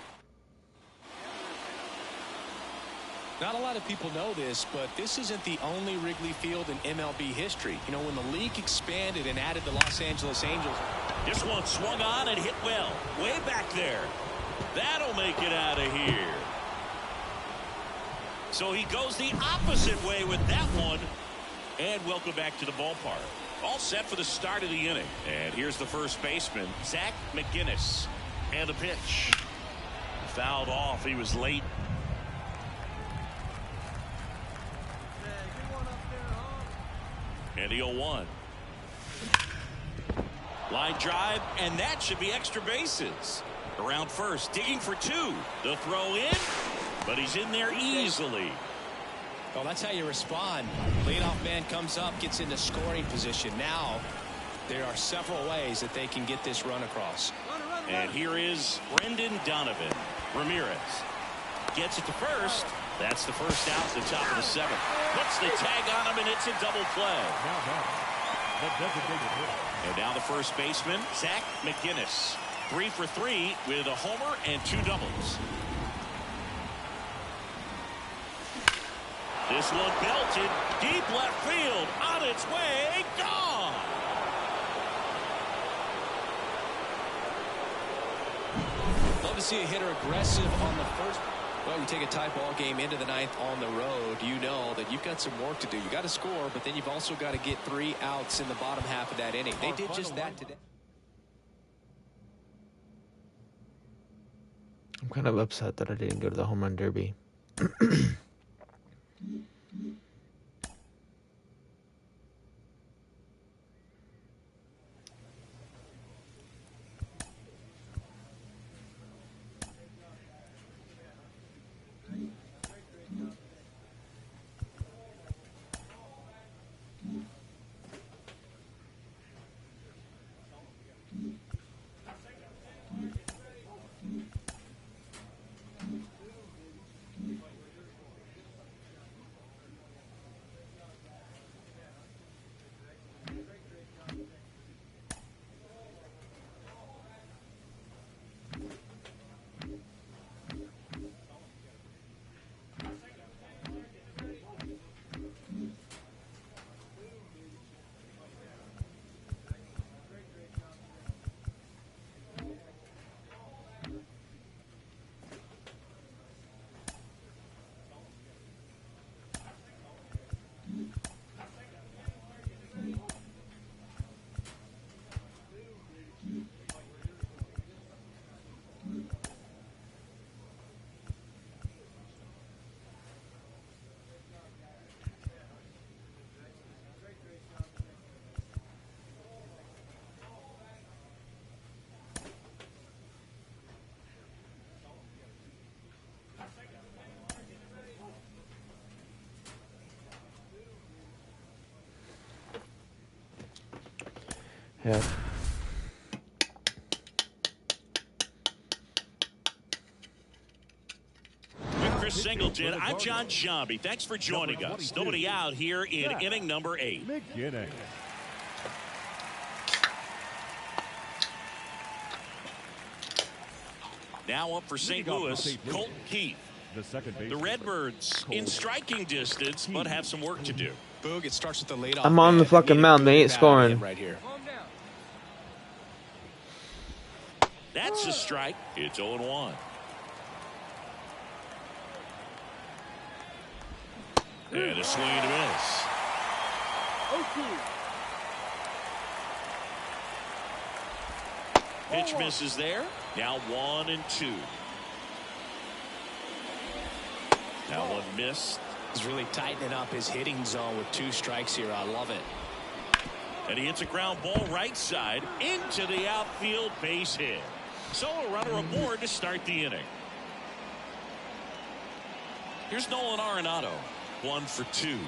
Not a lot of people know this, but this isn't the only Wrigley Field in MLB history. You know, when the league expanded and added the Los Angeles Angels. This one swung on and hit well. Way back there. That'll make it out of here. So he goes the opposite way with that one. And welcome back to the ballpark. All set for the start of the inning. And here's the first baseman, Zach McGinnis. And the pitch. Fouled off. He was late. And the 0-1. Line drive, and that should be extra bases. Around first, digging for 2. The throw in, but he's in there easily. Well, that's how you respond. Leadoff man comes up, gets into scoring position. Now, there are several ways that they can get this run across. And here is Brendan Donovan. Ramirez gets it to first. That's the first out at the top of the 7th. Puts the tag on him, and it's a double play. And now the first baseman, Zach McGinnis. 3 for 3 with a homer and 2 doubles. This one belted deep left field, on its way, gone. Love to see a hitter aggressive on the first. Well, you take a tie ball game into the ninth on the road, you know that you've got some work to do. You got to score, but then you've also got to get 3 outs in the bottom half of that inning. They did just that today. I'm kind of upset that I didn't go to the home run derby. Yeah. With Chris Singleton, I'm John Shambi. Thanks for joining us. Nobody out here in inning number 8. McGinnis. Now up for St. Louis, Colt Keith. The Redbirds in striking distance, but have some work to do. Boog, it starts with the leadoff. I'm on the fucking mound. They ain't scoring. Right here. That's a strike. It's 0-1. And a swing and a miss. Pitch misses there. Now 1-2. Now one missed. He's really tightening up his hitting zone with 2 strikes here. I love it. And he hits a ground ball right side into the outfield, base hit. So a runner aboard to start the inning. Here's Nolan Arenado. 1 for 2.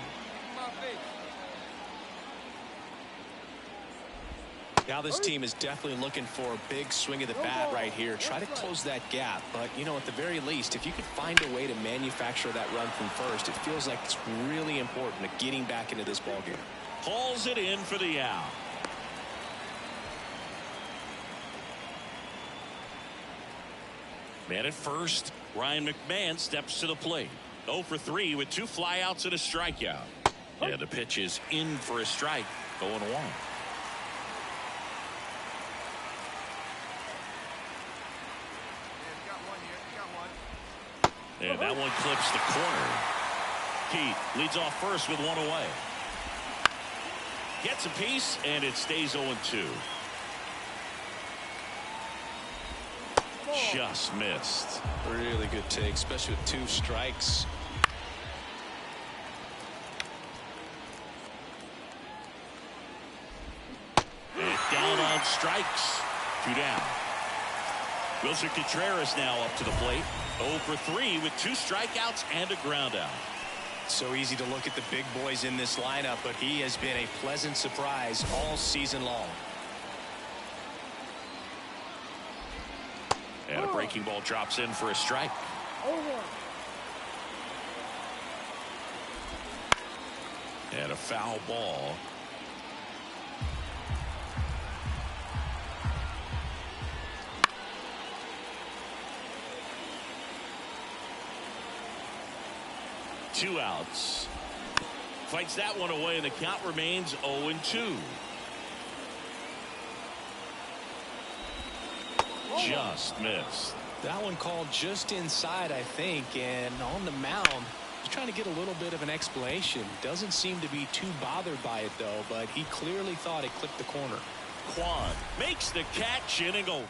Now this team is definitely looking for a big swing of the bat right here. Try to close that gap. But, you know, at the very least, if you could find a way to manufacture that run from first, it feels like it's really important to getting back into this ballgame. Hauls it in for the out. Man at first, Ryan McMahon steps to the plate. 0 for 3 with 2 flyouts and a strikeout. And the pitch is in for a strike. 0-1. And that one clips the corner. Keith leads off first with 1 away. Gets a piece, and it stays 0-2. Just missed. Really good take, especially with 2 strikes. And down on strikes. 2 down. Wilson Contreras now up to the plate. 0 for 3 with 2 strikeouts and a ground out. So easy to look at the big boys in this lineup, but he has been a pleasant surprise all season long. And a breaking ball drops in for a strike. And a foul ball. Two outs. Fights that one away, and the count remains 0-2. Just missed. That one called just inside, I think, and on the mound, he's trying to get a little bit of an explanation. Doesn't seem to be too bothered by it, though, but he clearly thought it clipped the corner. Quan makes the catch, inning over.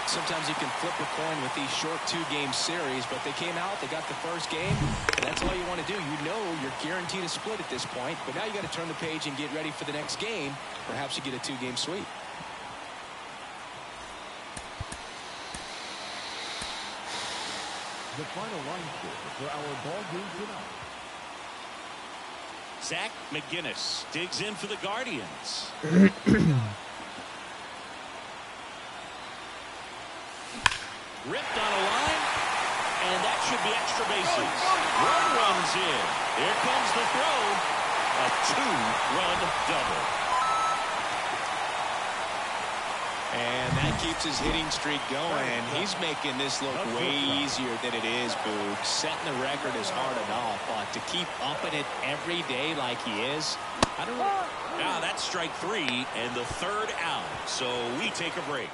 Sometimes you can flip a coin with these short 2-game series, but they came out, they got the first game, and that's all you want to do. You know you're guaranteed a split at this point, but now you got to turn the page and get ready for the next game. Perhaps you get a 2-game sweep. The final line score for our ball game tonight. Zach McGinnis digs in for the Guardians. Ripped on a line, and that should be extra bases. One runs in. Here comes the throw. A 2-run double. And that keeps his hitting streak going. He's making this look way easier than it is, Boog. Setting the record is hard enough, but to keep upping it every day like he is, I don't know. Now that's strike 3 and the 3rd out. So we take a break.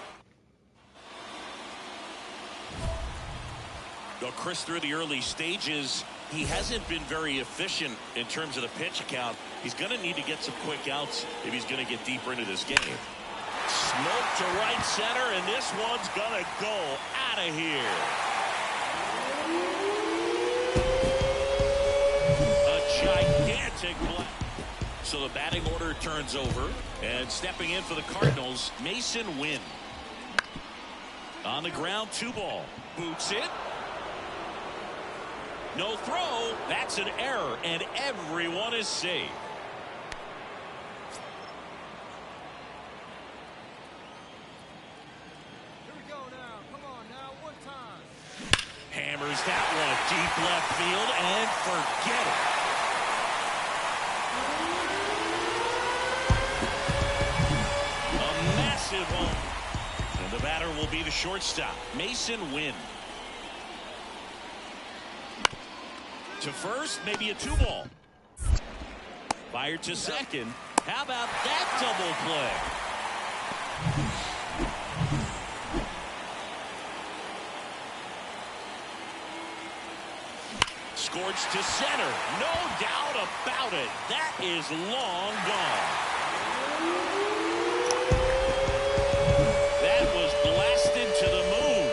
Well, Chris, through the early stages, he hasn't been very efficient in terms of the pitch count. He's going to need to get some quick outs if he's going to get deeper into this game. Smoke to right center, and this one's going to go out of here. A gigantic play. So the batting order turns over, and stepping in for the Cardinals, Mason Wynn. On the ground, 2 ball. Boots it. No throw. That's an error, and everyone is safe. Here we go now. Come on now. One time. Hammers that one deep left field, and forget it. A massive home. And the batter will be the shortstop, Mason Wynn. To first, maybe a 2-ball. Fired to second. How about that double play? Scorched to center. No doubt about it. That is long gone. That was blasted to the moon.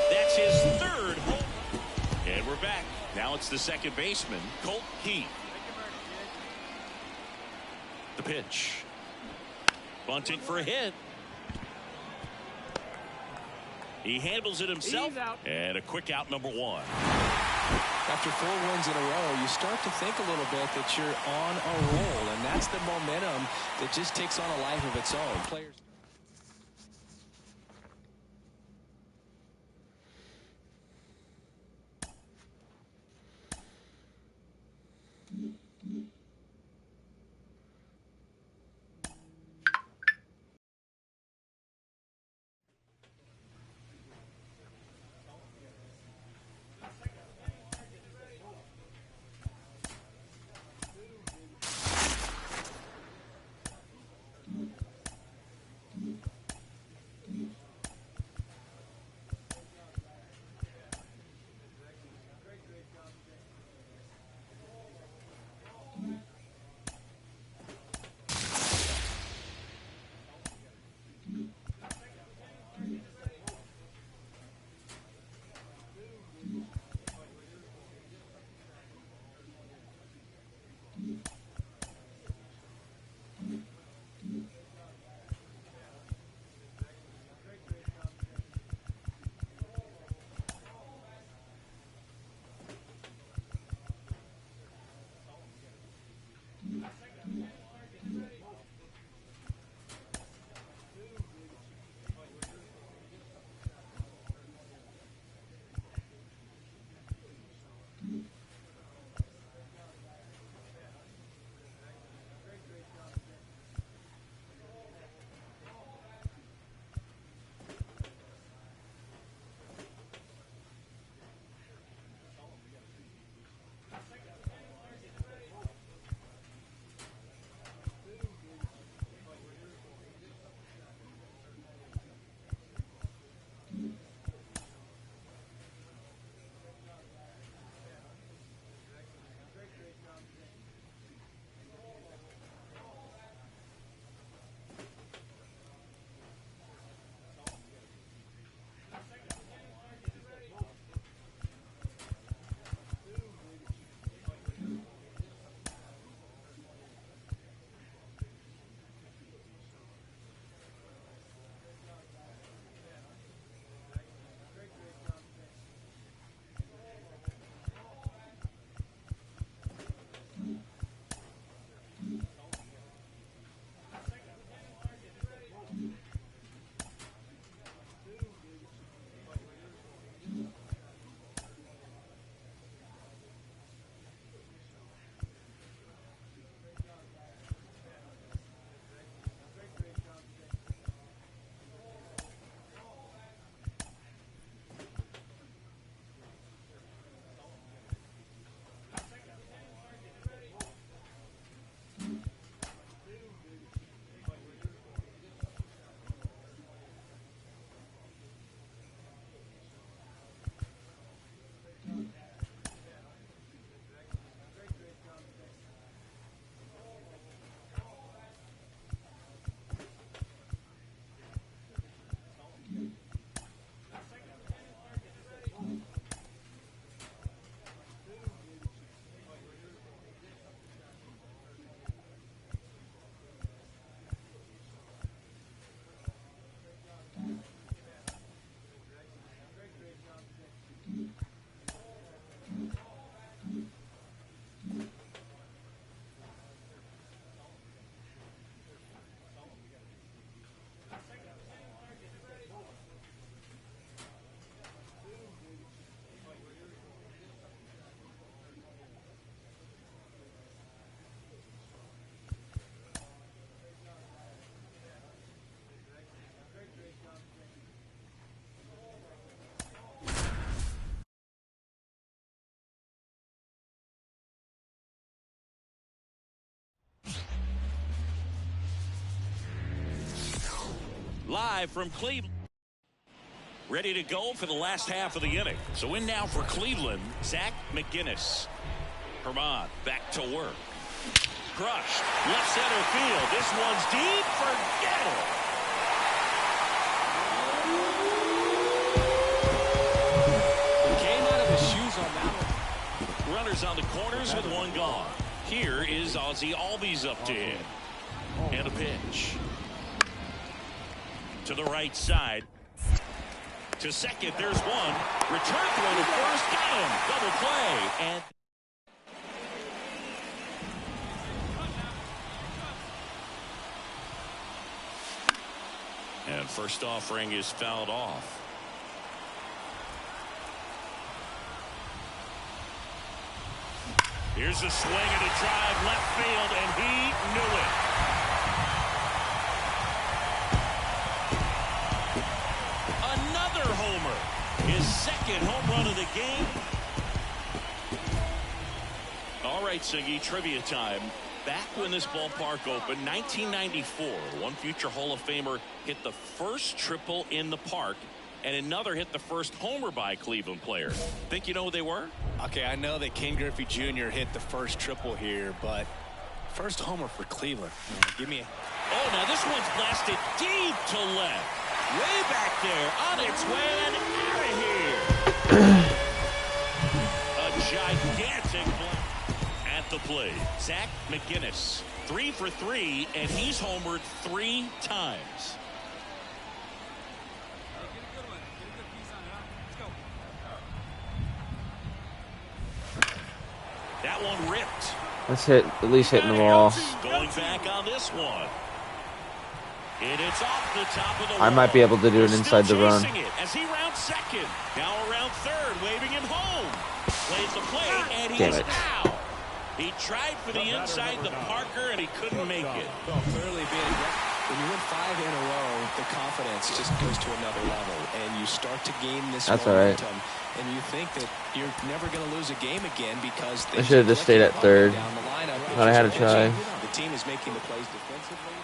That's his 3rd home. And we're back. Now it's the second baseman, Colt Heath. The pitch. Bunting for a hit. He handles it himself. And a quick out, number 1. After 4 wins in a row, you start to think a little bit that you're on a roll, and that's the momentum that just takes on a life of its own. Players. live from Cleveland. Ready to go for the last half of the inning. So in now for Cleveland, Zach McGinnis. Herman back to work. Crushed. Left center field. This one's deep. Forget it. Came out of his shoes on that one. Runners on the corners with one gone. Here is Ozzie Albies up to him. And a pitch. To the right side. To second, there's one. Return throw to first, got him. Double play. And first offering is fouled off. Here's a swing and a drive left field, and he knew it. Another homer. His second home run of the game. All right, Siggy, trivia time. Back when this ballpark opened, 1994, one future Hall of Famer hit the first triple in the park, and another hit the first homer by a Cleveland player. Think you know who they were? Okay, I know that Ken Griffey Jr. hit the first triple here, but first homer for Cleveland. Give me a... Oh, now this one's blasted deep to left. Way back there, on its way and out of here. A gigantic play at the plate. Zach McGinnis, 3 for 3, and he's homered 3 times. That one ripped. Let's hit, at least hitting the ball. Going back on this one. And it's off the top of the wall. I might be able to do it inside the run. It as he rounds second. Now around third, waving him home. Plays the plate, and he's out. He tried for the inside the Parker, and he couldn't make it. Well, clearly being when you win 5 in a row, the confidence just goes to another level, and you start to gain this momentum. All right. And you think that you're never going to lose a game again because I should have just stayed at third. Down the lineup. But I had to try. The team is making the plays defensively.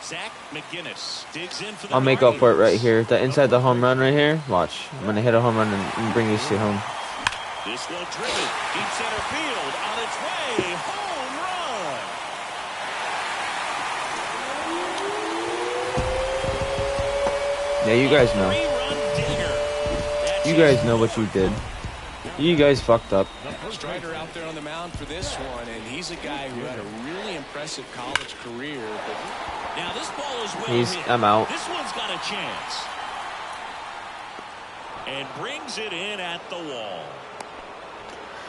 Zach McGinnis digs in for the I'll make up for it right here. The inside the home run right here. Watch. I'm going to hit a home run and bring these two home. This one driven deep center field on its way. Home run. Yeah, you guys know. You guys know what you did. You guys fucked up. Strider out there on the mound for this one, and he's a guy who had a really impressive college career. But now this ball is well hit. I'm out. This one's got a chance. And brings it in at the wall.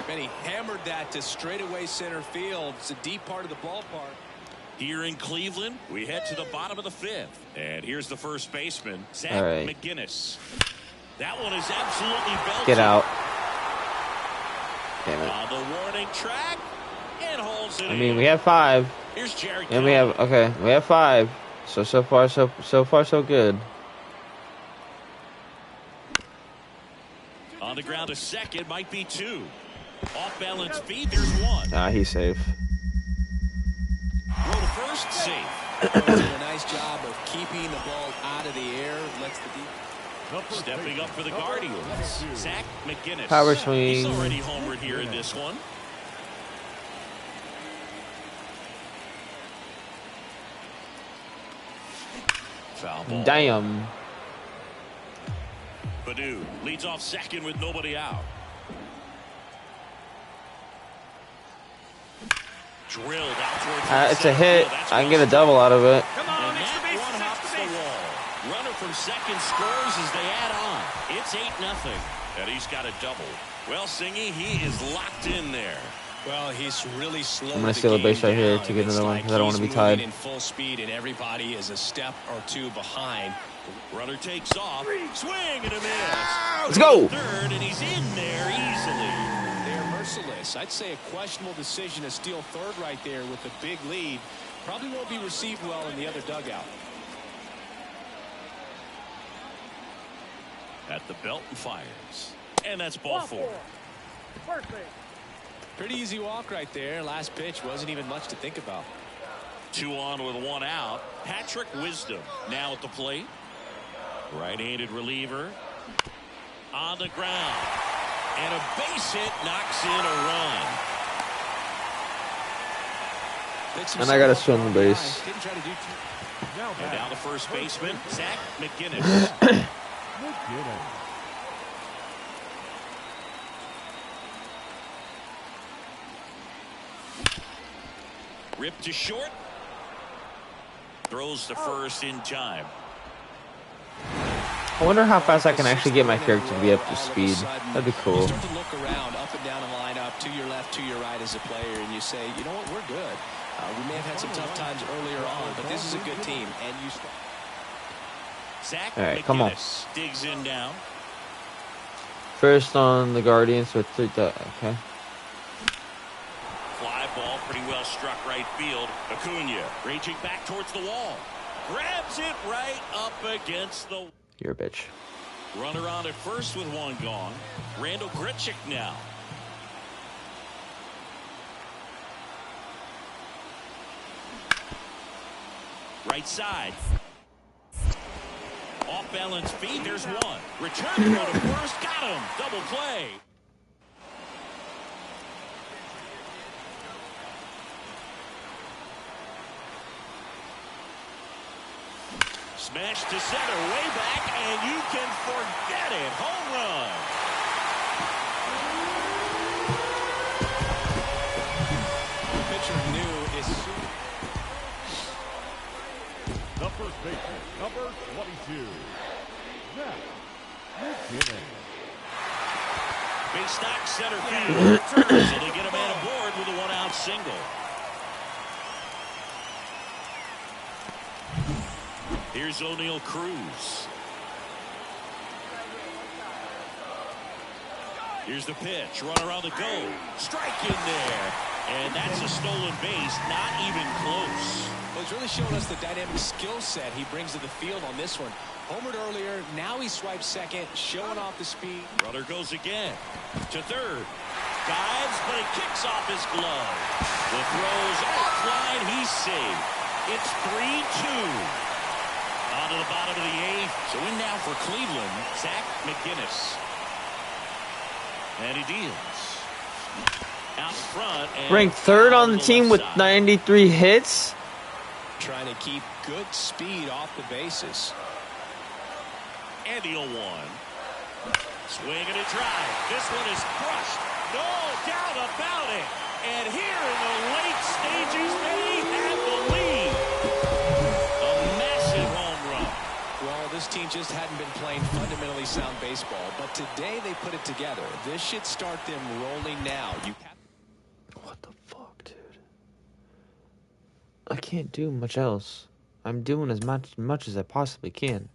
And he hammered that to straightaway center field. It's a deep part of the ballpark. Here in Cleveland, we head to the bottom of the 5th. And here's the first baseman, Zach McGinnis. That one is absolutely belted. Get out. Damn it. On the warning track, and holds it I mean, we have 5. Here's Jerry. And we have, okay, we have 5. So far, so good. On the ground to second, might be 2. Off balance feet, there's 1. Nah, he's safe. Roll to first, safe. Doing a nice job of keeping the ball out of the air. Lets the deep. Stepping up for the Guardians, Zach McGinnis. Power swing. He's already homered here in this one. Foul ball. Damn. Badu leads off second with nobody out. Drilled out towards It's a hit. I can get a double out of it. Come on, and that one hops the wall. Runner from second scores as they add on. It's 8-0. And he's got a double. Well, Singy, he is locked in there. Well, he's really slow. I'm going to steal a base right here to get another one because I don't want to be tied. In full speed, and everybody is a step or 2 behind. Runner takes off. Swing and a miss. Let's go. Third, and he's in there easily. They're merciless. I'd say a questionable decision to steal third right there with a big lead. Probably won't be received well in the other dugout. At the belt and fires. And that's ball 4. Pretty easy walk right there. Last pitch wasn't even much to think about. 2 on with 1 out. Patrick Wisdom now at the plate. Right-handed reliever on the ground. And a base hit knocks in a run. And I got to swing the base. And now the first baseman, Zach McGinnis. Ripped to short. Throws to first in time. I wonder how fast I can actually get my character to be up to speed. That'd be cool. You start to look around, up and down the lineup, to your left, to your right as a player, and you say, you know what, we're good. We may have had some tough times earlier on, but this is a good team. And you. Zach All right, come on. Digs in now. First on the Guardians with 3. Okay. Fly ball, pretty well struck right field. Acuna reaching back towards the wall. Grabs it right up against the. You're a bitch. Runner on at first with one gone. Randall Grichuk now. Right side. Off balance feet. There's one. Return throw to first. Got him. Double play. Smash to center, way back, and you can forget it. Home run. The pitcher knew as soon. The first baseman, number 22. Zach McGinnis. Base knock, center field. Turns, and they get a man aboard with a one-out single. Here's O'Neal Cruz. Here's the pitch. Runner on the go. Strike in there. And that's a stolen base. Not even close. Well, he's really showing us the dynamic skill set he brings to the field on this one. Homered earlier. Now he swipes second, showing off the speed. Runner goes again. To third. Dives, but it kicks off his glove. The throw's offline. He's safe. It's 3-2. On to the bottom of the 8th. So in now for Cleveland, Zach McGinnis. And he deals. Out front. And ranked 3rd on the team with 93 hits. Trying to keep good speed off the bases. And the 0-1. Swing and a drive. This one is crushed. No doubt about it. And here in the late stages, they have the lead. A massive home run. Well, this team just hadn't been playing fundamentally sound baseball, but today they put it together. This should start them rolling now. What the fuck, dude? I can't do much else. I'm doing as much as I possibly can.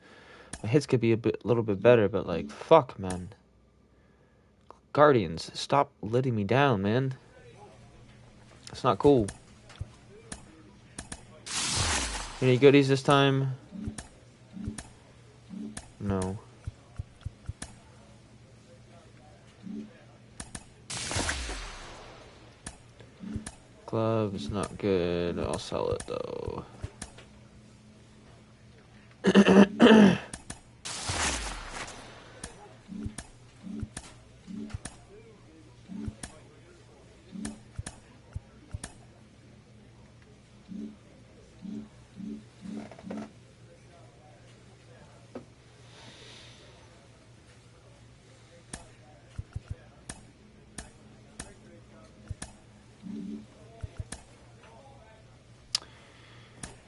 My hits could be a little bit better, but like, fuck, man. Guardians, stop letting me down, man. It's not cool. Any goodies this time? No. Glove is not good. I'll sell it though.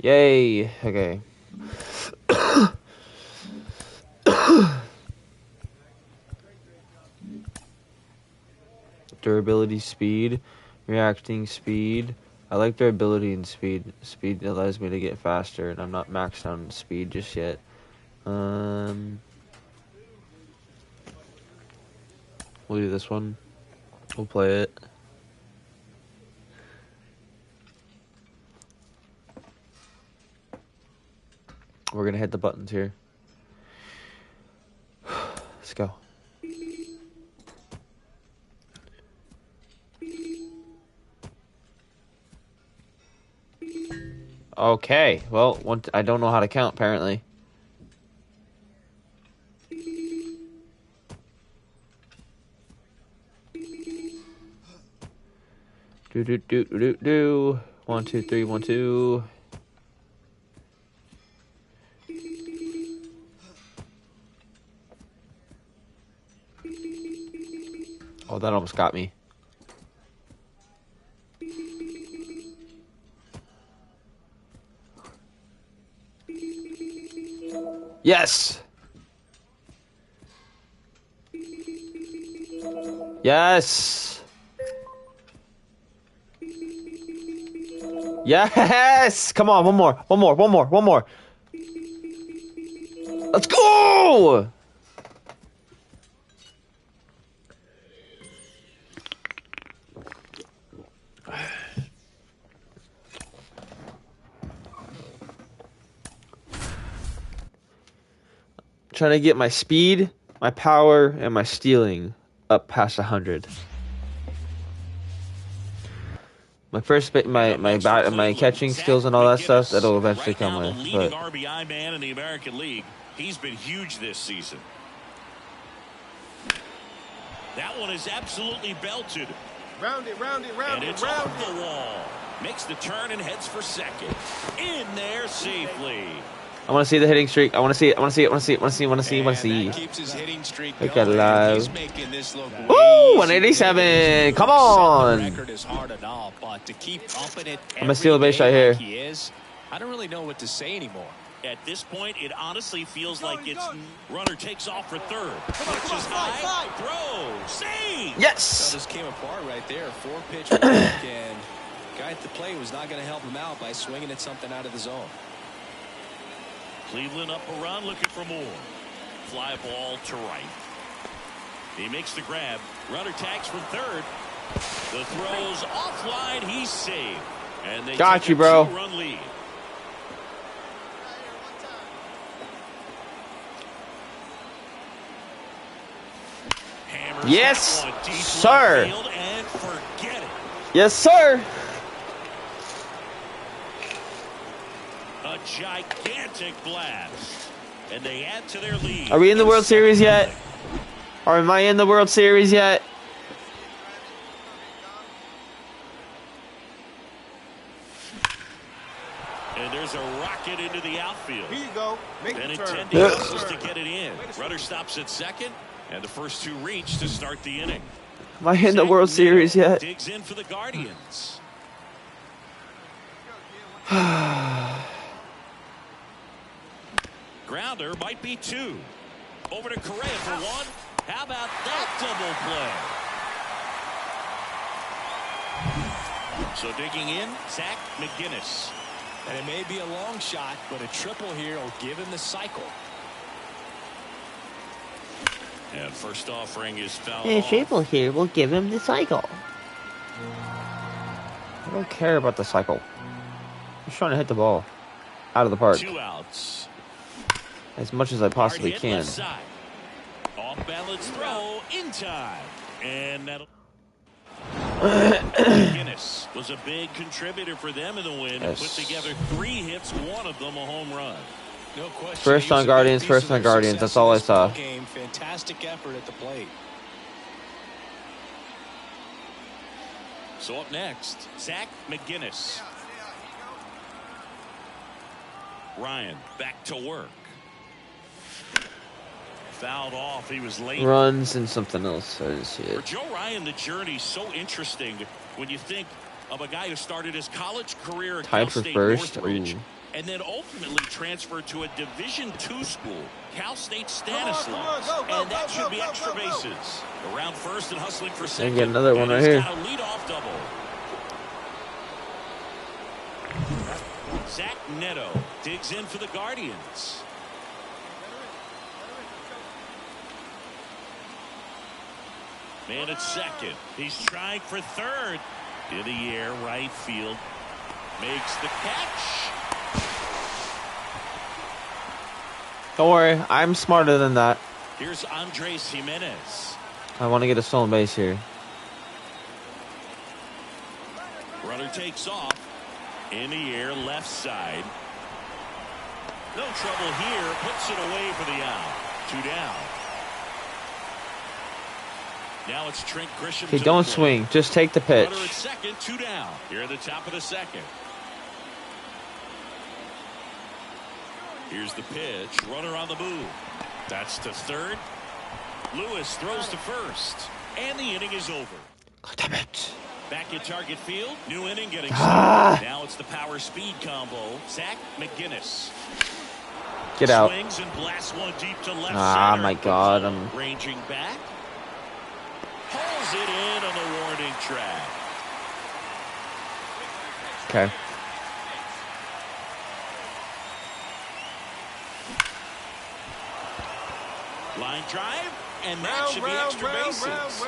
Yay. Okay. Durability, speed, reacting speed. I like durability and speed. Speed allows me to get faster, and I'm not maxed on speed just yet. We'll do this one. We'll play it. We're gonna hit the buttons here. Let's go. Okay, well, I don't know how to count, apparently. Do do do do do. 1 2 3 1 2. Oh, that almost got me. Yes. Yes. Yes. Come on, one more. One more. One more. One more. Let's go. Trying to get my speed, my power, and my stealing up past 100. My my catching skills and all that stuff, that'll eventually come with. Leading RBI man in the American League. He's been huge this season. That one is absolutely belted. Round it, round it, round and it, it's round off the wall. Makes the turn and heads for second. In there safely. I want to see the hitting streak. I want to see it. I want to see it. I want to see it. I want to see. I want to see. I want to see. That keeps his hitting streak Look going. at live. He's making this look Woo! 187. Come on. The record is hard enough, but to keep upping it I'm gonna steal a base right here. like he is, I don't really know what to say anymore. At this point, it honestly feels like it's runner takes off for third. Pitches high, throw, save. So Yes. this came apart right there. 4-pitch walk, and guy at the plate was not going to help him out by swinging at something out of the zone. Cleveland up a run, looking for more. Fly ball to right. He makes the grab. Runner tags from third. The throw's offline. He's saved. And they Got take you, a bro. 2-run lead. Hammers Yes, that one deep sir. left field and forget it. Yes, sir. A gigantic blast. And they add to their lead. Are we in the World Series yet? Or am I in the World Series yet? And there's a rocket into the outfield. Here you go. Make And the turn. intending hustles to get it in. Runner stops at second, and the first two reach to start the inning. Am I in the World Series yet? Digs in for the Guardians. Grounder might be two. Over to Correa for one. How about that double play? So digging in, Zach McGinnis. And it may be a long shot, but a triple here will give him the cycle. And first offering is fouled A off. triple here will give him the cycle. I don't care about the cycle. I'm just trying to hit the ball out of the park 2 outs. as much as I possibly Hard hit can. left side. Off balance throw in time. And that'll McGinnis was a big contributor for them in the win and put together 3 hits, one of them a home run. No question. First on Guardians, first on Guardians. That's all I saw. Game. Fantastic effort at the plate. So up next, Zach McGinnis. Ryan back to work. Fouled off. He was late. Runs and something else. I didn't see For it. Joe Ryan, the journey's so interesting when you think of a guy who started his college career at Cal Tied for State first. Northridge Ooh. and then ultimately transferred to a Division II school, Cal State Come on, Stanislaus, go, go, and that go, should go, be go, extra go, go. bases. Around first and hustling for second. get another one And right he's here. got a leadoff double. Zach Neto digs in for the Guardians. Man at second. He's trying for third. In the air, right field. Makes the catch. Don't worry, I'm smarter than that. Here's Andres Jimenez. I want to get a stolen base here. Runner takes off. In the air, left side. No trouble here. Puts it away for the out. 2 down. Now it's Trent Grisham. Okay, don't swing. Just take the pitch. Runner at second, 2 down. Here at the top of the second. Here's the pitch. Runner on the move. That's to third. Lewis throws to first. And the inning is over. God damn it. Back at target field. New inning getting started. Now it's the power speed combo. Zach McGinnis. Get out. Swings and blasts one deep to left Ah, center. my God. I'm Ranging back. Pulls it in on the warning track. okay. Line drive, and that should be extra bases.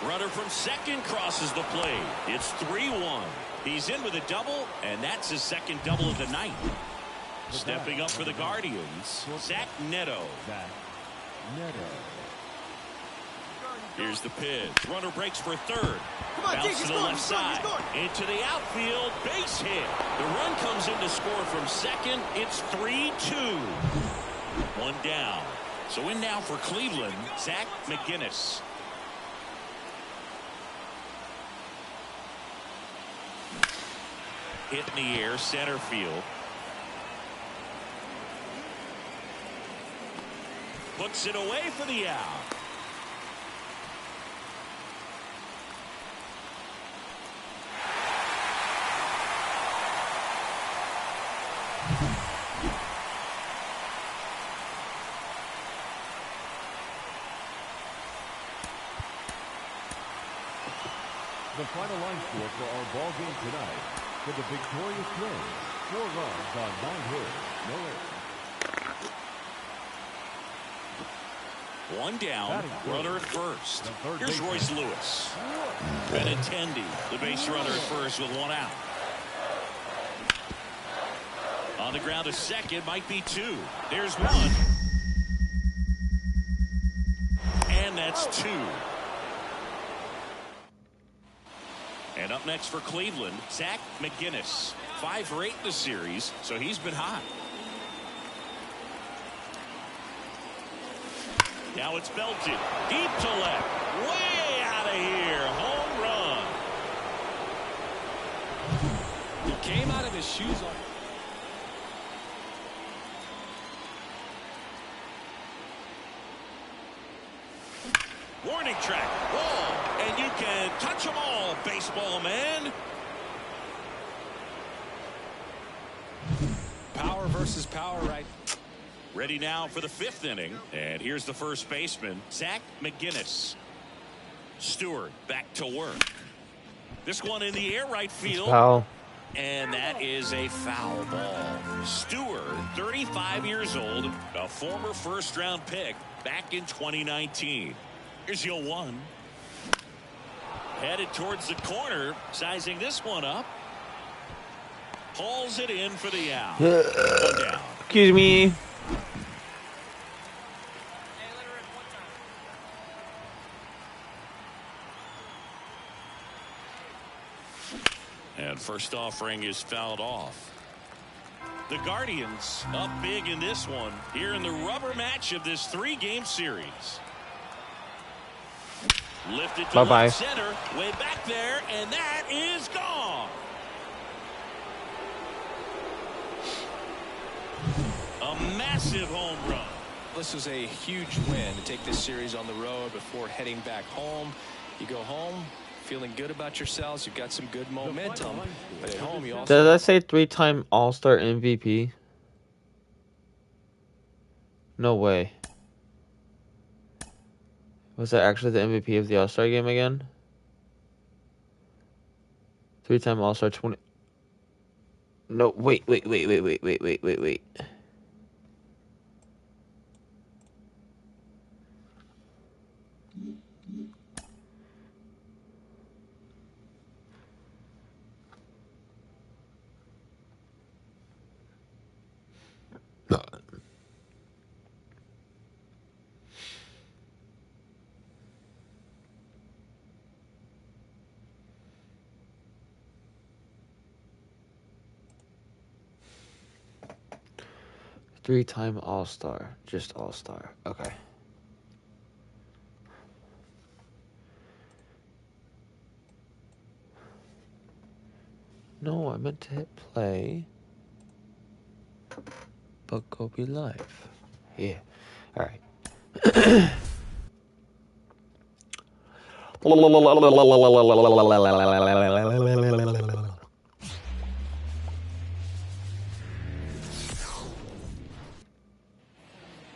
Runner from second crosses the plate. It's 3-1. He's in with a double, and that's his second double of the night. Stepping up for the Guardians, Zach Neto. Here's the pitch. Runner breaks for third. Bounce to the left side. Into the outfield. Base hit. The run comes in to score from second. It's 3-2. One down. So in now for Cleveland, Zach McGinnis. Hit in the air, center field. Puts it away for the out. The final line score for our ball game tonight. For the victorious Twins, 4 runs on 9 hits, no errors. One down, runner at first. Here's Royce Lewis. Benintendi, the base runner at first with 1 out. On the ground to second, might be 2. There's 1. And that's 2. And up next for Cleveland, Zach McGinnis. 5 for 8 in the series, so he's been hot. Now it's belted. Deep to left. Way out of here. Home run. He came out of his shoes on. Warning track. Ball. And you can touch them all, baseball man. Power versus power, right? Ready now for the 5th inning. And here's the first baseman, Zach McGinnis. Stewart back to work. This one in the air, right field. Foul. And that is a foul ball. Stewart, 35 years old, a former first-round pick back in 2019. Here's your 1. Headed towards the corner, sizing this one up. Hauls it in for the out. 1 down. Excuse me. And first offering is fouled off. The Guardians up big in this one here in the rubber match of this 3-game series. Lifted to left center, way back there, and that is gone. A massive home run. This was a huge win to take this series on the road before heading back home. You go home feeling good about yourselves. You've got some good momentum. But at home, you also... Does that say 3-time All-Star MVP? No way. Was that actually the MVP of the All-Star game again? 3-time All-Star 20... No, wait. 3-time All-Star. Just All-Star. Okay. No, I meant to hit play. But go be live. Yeah. Alright.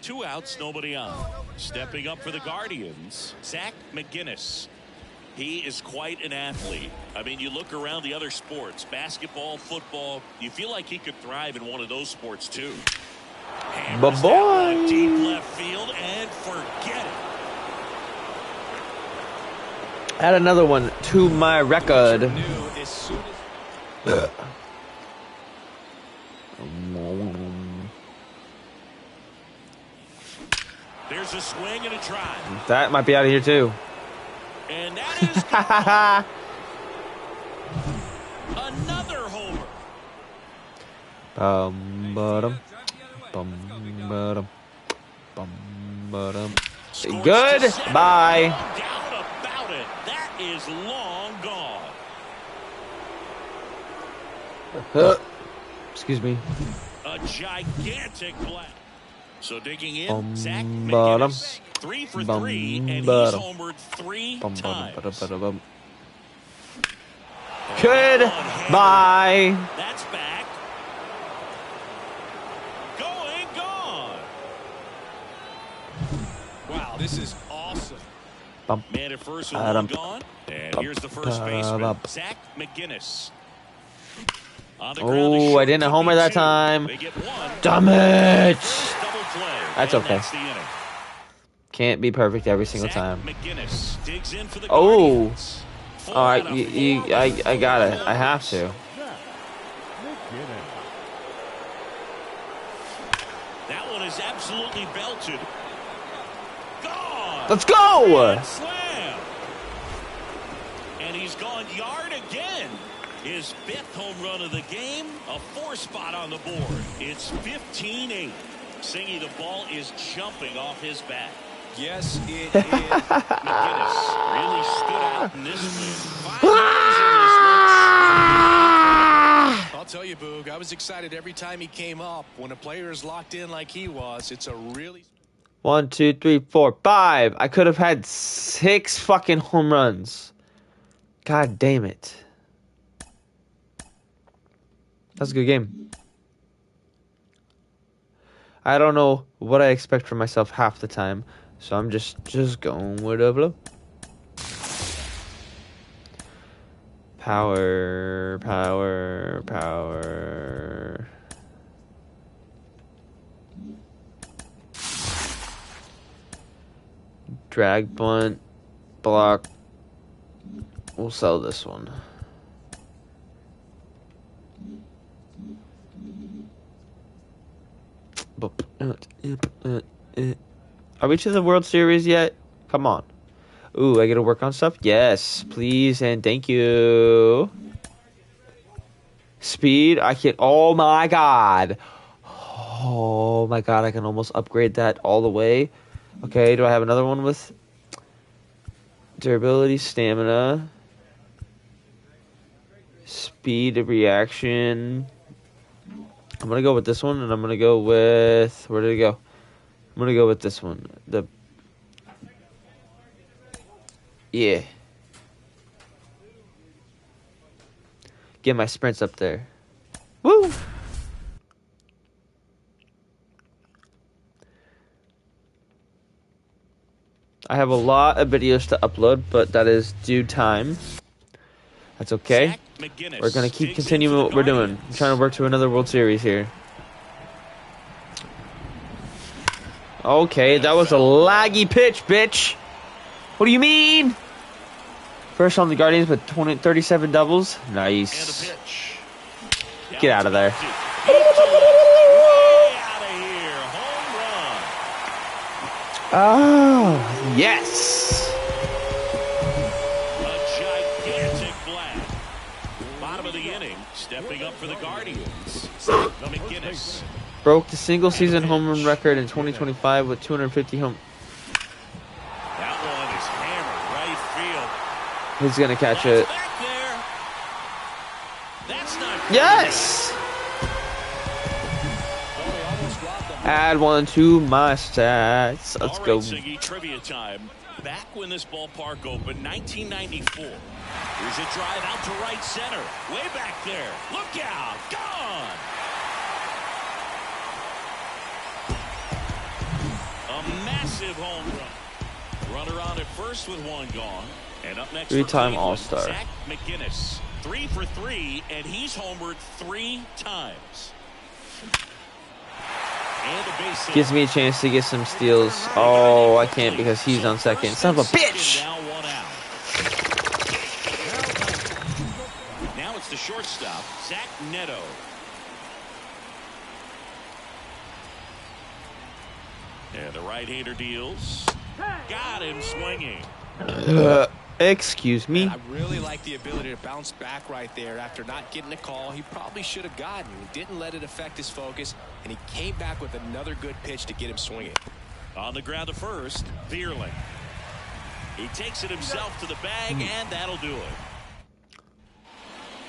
2 outs, nobody on. Stepping up for the Guardians, Zach McGinnis. He is quite an athlete. I mean, you look around the other sports, basketball, football, you feel like he could thrive in one of those sports too. Hammers that one deep left field and forget it. Add another one to my record. There's a swing and a try. That might be out of here too. And that is another homer. Good. Bye. No doubt about it. That is long gone. Excuse me. A gigantic blast. So digging in, Zach McGinnis, 3 for 3, and he's homered 3 times. Goodbye. That's back. Going, gone. Wow, this is awesome. Man at first with one gone. And here's the first baseman, Zach McGinnis. Oh, I didn't homer that time. Damn it. That's okay. Can't be perfect every single time. Oh. All right, I got it. I have to. That one is absolutely belted. Gone. Let's go. Slam. And he's gone yard again. His 5th home run of the game, a 4 spot on the board. It's 15-8. Singy, the ball is jumping off his bat. Yes, it is. McGinnis really stood out in this win. 5 runs in this one. I'll tell you, Boog, I was excited every time he came up. When a player is locked in like he was, it's a really... 1, 2, 3, 4, 5. I could have had 6 fucking home runs. God damn it. That's a good game. I don't know what I expect from myself half the time, so I'm just going with the flow. Power. Drag bunt, block. We'll sell this one. Are we to the World Series yet? Come on. Ooh, I get to work on stuff? Yes, please and thank you. Speed, I can... Oh my god. Oh my god, I can almost upgrade that all the way. Okay, do I have another one with durability, stamina, speed of reaction? I'm going to go with this one, and I'm going to go with... Where did it go? I'm going to go with this one. Yeah. Get my sprints up there. Woo! I have a lot of videos to upload, but that is due time. That's okay. We're going to keep continuing what we're doing. I'm trying to work to another World Series here. Okay, that was a laggy pitch, bitch. What do you mean? First on the Guardians with 37 doubles. Nice. Get out of there. Oh, yes. Stepping up for the Guardians, McGinnis. Broke the single-season home run record in 2025 with 250 home. That one is hammered right field. He's gonna catch it. That's not good. Yes! Add 1 to my stats. Let's All go. right, Siggy, trivia time. Back when this ballpark opened, 1994. Here's a drive out to right center. Way back there. Look out. Gone. A massive home run. Runner on at first with one gone. And up next, Three-time All-Star. Zach McGinnis. 3 for 3, and he's homered 3 times. And a base hit. Gives me a chance to get some steals. Oh, I can't because he's on second. Son of a bitch! Now one out. Now it's the shortstop, Zach Neto. And the right-hander deals. Got him swinging. Excuse me. I really like the ability to bounce back right there after not getting a call. He probably should have gotten. He didn't let it affect his focus, and he came back with another good pitch to get him swinging. On the ground to first, Vierling. He takes it himself to the bag, and that'll do it.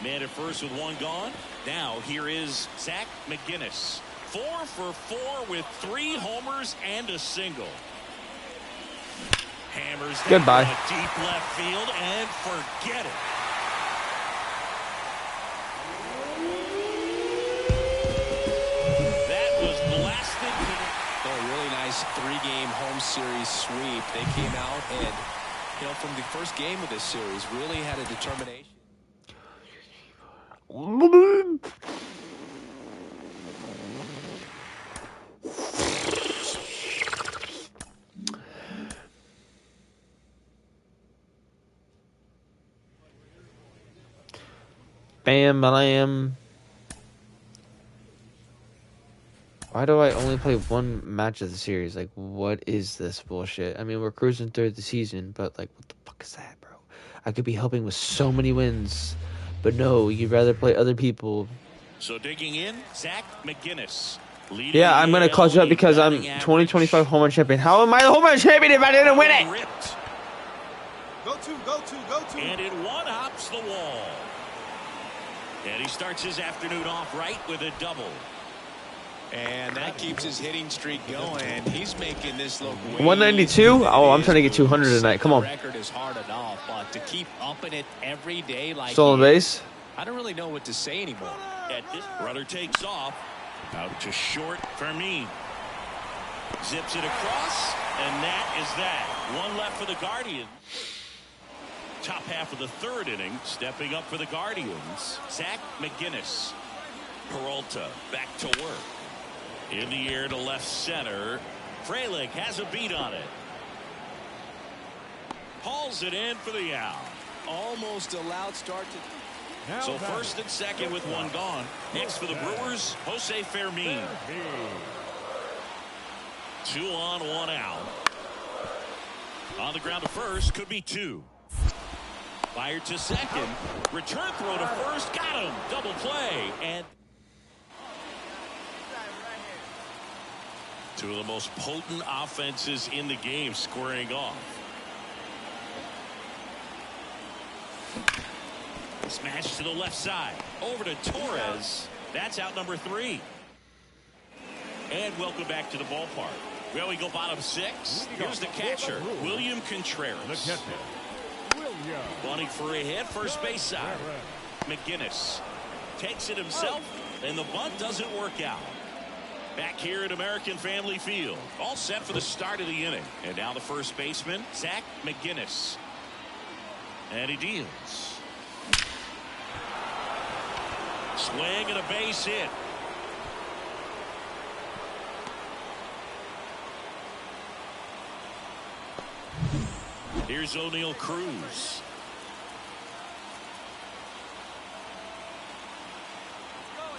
Man at first with one gone. Now here is Zach McGinnis. 4 for 4 with 3 homers and a single. Hammers Goodbye. down deep left field and forget it. That was blasted. A really nice 3-game home series sweep. They came out and, from the first game of this series, really had a determination. Bam, bam. Why do I only play one match of the series? Like, what is this bullshit? I mean, we're cruising through the season, but, like, what the fuck is that, bro? I could be helping with so many wins, but no, you'd rather play other people. So digging in, Zach McGinnis. Yeah, I'm going to clutch up because I'm 2025 home run champion. How am I the home run champion if I didn't win it? Ripped. Go to. And it one-hops the wall. And he starts his afternoon off right with a double. And that keeps his hitting streak going. He's making this look way 192? Oh, I'm trying to get 200 tonight. Come on. The record is hard enough, but to keep upping it every day like Stolen base. I don't really know what to say anymore. At this, runner takes off. Out to short, Fermin. Zips it across, and that is that. One left for the Guardians. Top half of the third inning, stepping up for the Guardians, Zach McGinnis. Peralta back to work. In the air to left center. Frelick has a beat on it. Hauls it in for the out. Almost a loud start to... So first and second with one gone. Next for the Brewers, Jose Fermin. 2 on, 1 out. On the ground to first, could be 2. Fired to second. Return throw to first. Got him. Double play. And 2 of the most potent offenses in the game squaring off. Smash to the left side. Over to Torres. That's out number 3. And welcome back to the ballpark. Well, we go bottom 6. Here's the catcher, William Contreras. Bunting for a hit, first base side. McGinnis takes it himself, and the bunt doesn't work out. Back here at American Family Field. All set for the start of the inning. And now the first baseman, Zach McGinnis. And he deals. Swing and a base hit. Here's O'Neal Cruz.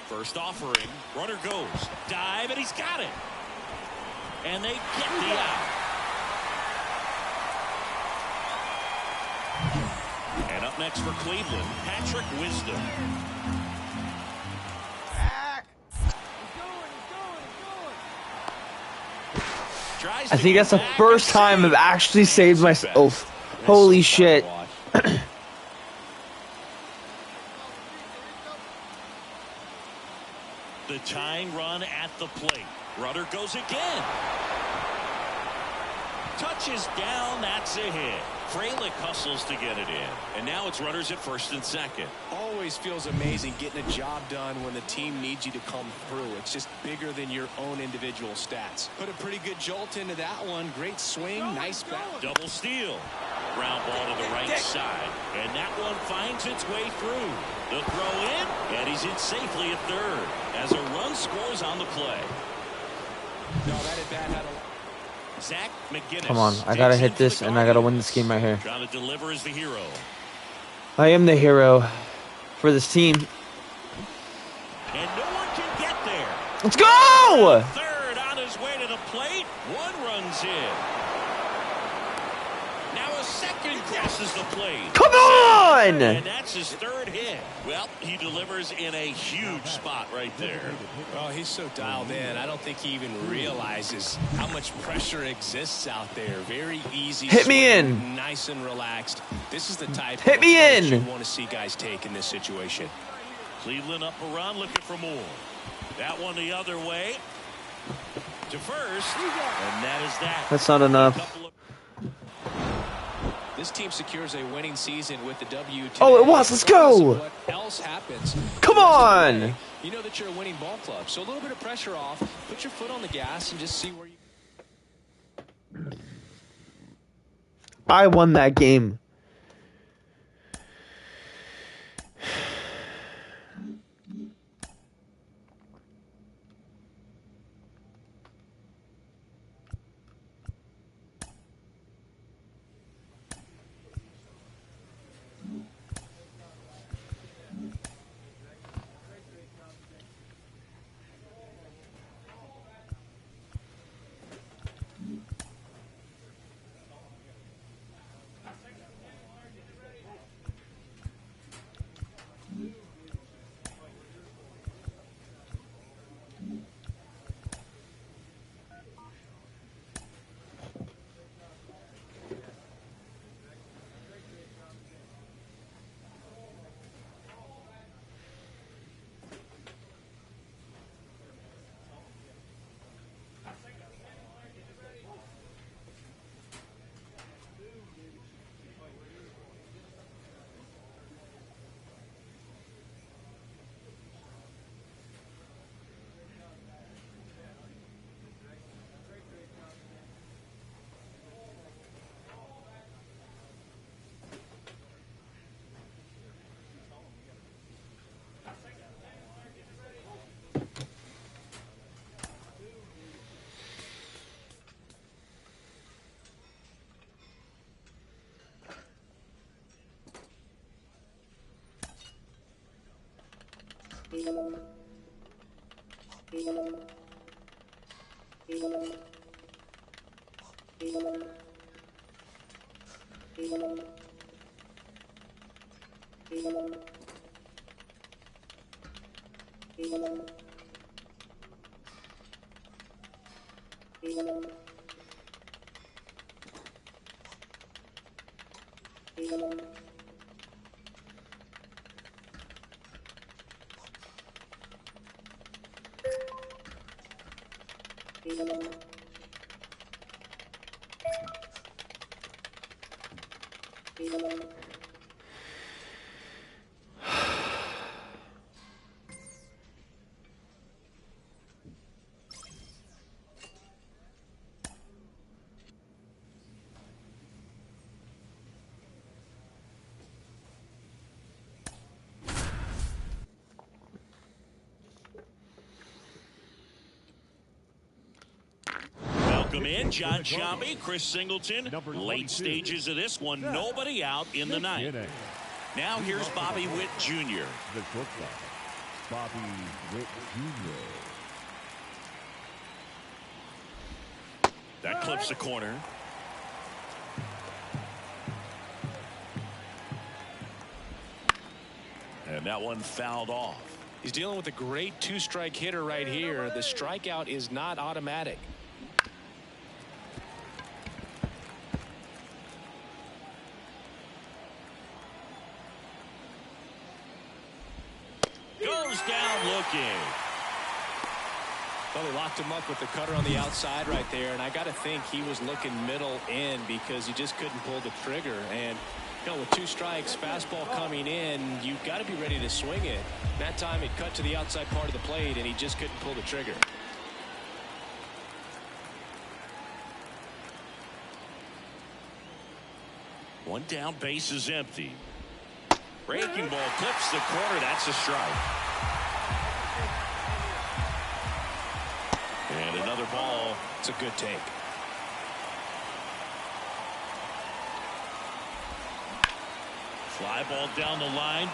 First offering. Runner goes. Dive, and he's got it. And they get the out. And up next for Cleveland, Patrick Wisdom. I think that's the first time I've actually saved myself. Holy shit. The tying run at the plate. Runner goes again. Touches down. That's a hit. Fralick hustles to get it in. And now it's runners at first and second. Always feels amazing getting a job done when the team needs you to come through. It's just bigger than your own individual stats. Put a pretty good jolt into that one. Great swing. Nice balance. Double steal. Ground ball to the right side. And that one finds its way through. The throw in. And he's in safely at third. As a run scores on the play. No, that at bat had a... Zach McGinnis. Come on, I gotta hit this, and I gotta win this game right here. Trying to deliver as the hero. I am the hero for this team. And no one can get there. Let's go! Third on his way to the plate. One runs in. Now a second crosses the plate. Come on! And that's his third hit. Well, he delivers in a huge spot right there. Oh, he's so dialed in. I don't think he even realizes how much pressure exists out there. Very easy. Hit me swing, in. Nice and relaxed. This is the type Hit of me approach in. you want to see guys take in this situation. Cleveland up a run, looking for more. That one the other way. To first. And that is that. That's not enough. This team secures a winning season with the W today. Oh, it was. Let's go. What else happens? Come on. You know that you're a winning ball club. So a little bit of pressure off. Put your foot on the gas and just see where you... I won that game. Welcome in, John Sciambi, Chris Singleton. Late stages of this one, nobody out in the ninth. Now here's Bobby Witt Jr. The shortstop, Bobby Witt Jr. That clips the corner. And that one fouled off. He's dealing with a great two-strike hitter right here. The strikeout is not automatic. Goes down looking. Well, he locked him up with the cutter on the outside right there, and I got to think he was looking middle in because he just couldn't pull the trigger. And, you know, with 2 strikes, fastball coming in, you've got to be ready to swing it. That time it cut to the outside part of the plate, and he just couldn't pull the trigger. One down, base is empty. Breaking ball clips the corner. That's a strike. And another ball. It's a good take. Fly ball down the line.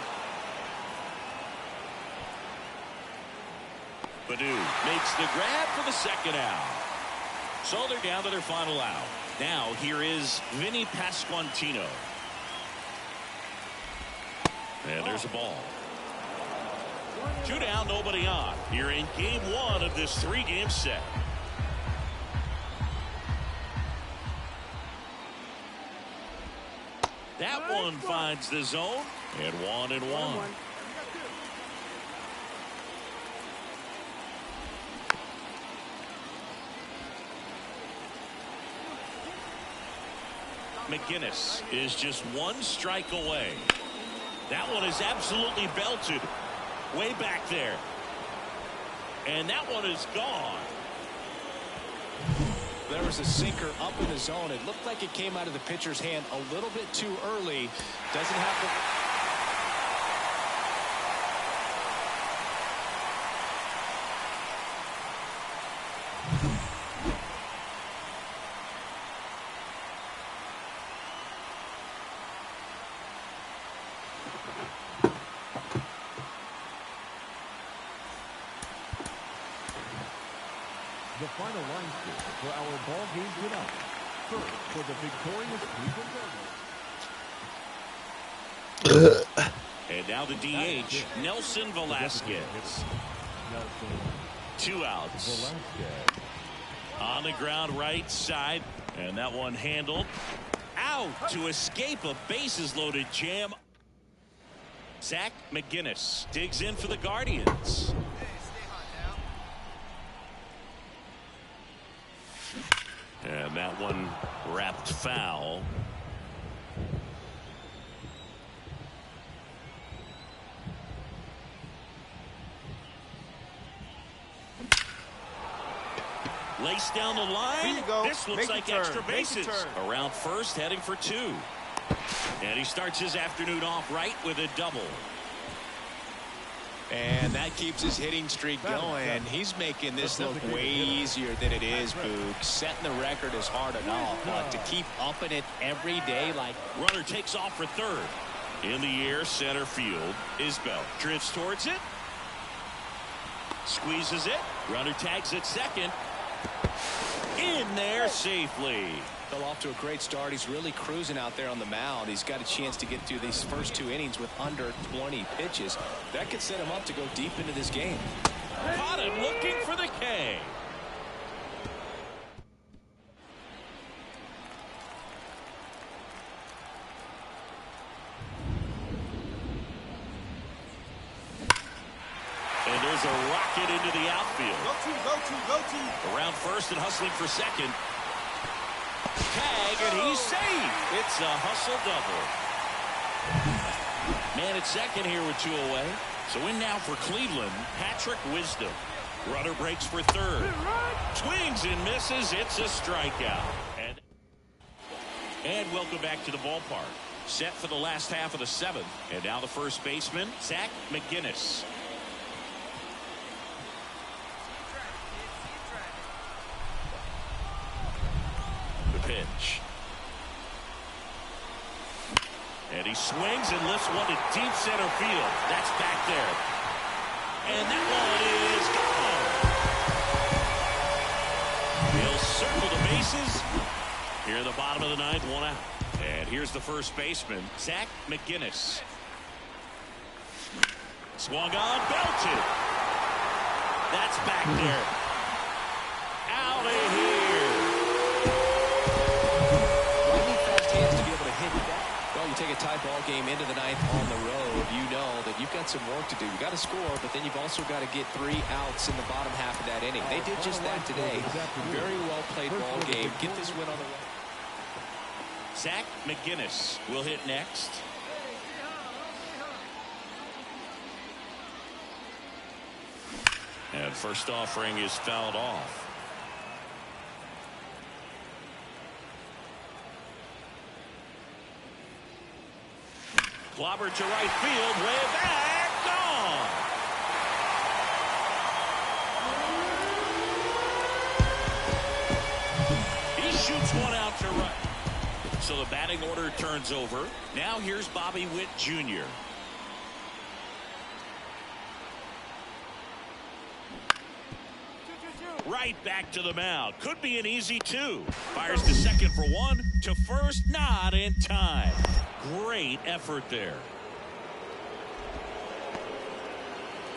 Badu makes the grab for the second out. So they're down to their final out. Now here is Vinny Pasquantino. And there's a ball. 2 down, nobody on. Here in game 1 of this 3-game set. That one finds the zone. And 1-1. McGinnis is just 1 strike away. That one is absolutely belted. Way back there. And that one is gone. There was a sinker up in the zone. It looked like it came out of the pitcher's hand a little bit too early. Doesn't have to... The final line score for our ball game tonight. First, for the victorious Cleveland Guardians. And now the DH, Nelson Velasquez. 2 outs. On the ground right side. And that one handled. Out to escape a bases loaded jam. Zach McGinnis digs in for the Guardians. And that one wrapped foul. Lace down the line. Here you go. This looks Make like your extra turn. Make your bases. turn. Around first, heading for 2. And he starts his afternoon off right with a double. And that keeps his hitting streak going. He's making this look way easier than it is, Boog. Setting the record is hard enough, but to keep upping it every day like... Runner takes off for third. In the air, center field. Isbell drifts towards it. Squeezes it. Runner tags at second. In there safely. Fell off to a great start. He's really cruising out there on the mound. He's got a chance to get through these first 2 innings with under 20 pitches. That could set him up to go deep into this game. Caught him looking for the K. And there's a rocket into the outfield. Go to. Around first and hustling for second. Tag, and he's safe. It's a hustle double. Man at second here with 2 away. So in now for Cleveland, Patrick Wisdom. Runner breaks for third. Swings and misses. It's a strikeout. And welcome back to the ballpark. Set for the last half of the 7th. And now the first baseman, Zach McGinnis. Pitch. And he swings and lifts one to deep center field. That's back there. And that one is gone. He'll circle the bases. Here in the bottom of the 9th, 1 out. And here's the first baseman, Zach McGinnis. Swung on, belted. That's back there. Out of here. Fast hands to be able to hit that. Well, you take a tie ball game into the ninth on the road, you know that you've got some work to do. You've got to score, but then you've also got to get 3 outs in the bottom half of that inning. They did just that today. Very well played ball game. Get this win on the road. Zach McGinnis will hit next. And first offering is fouled off. Clobbered to right field, way back, gone. He shoots one out to right. So the batting order turns over. Now here's Bobby Witt Jr. Right back to the mound. Could be an easy 2. Fires to second for 1. To first, not in time. Great effort there.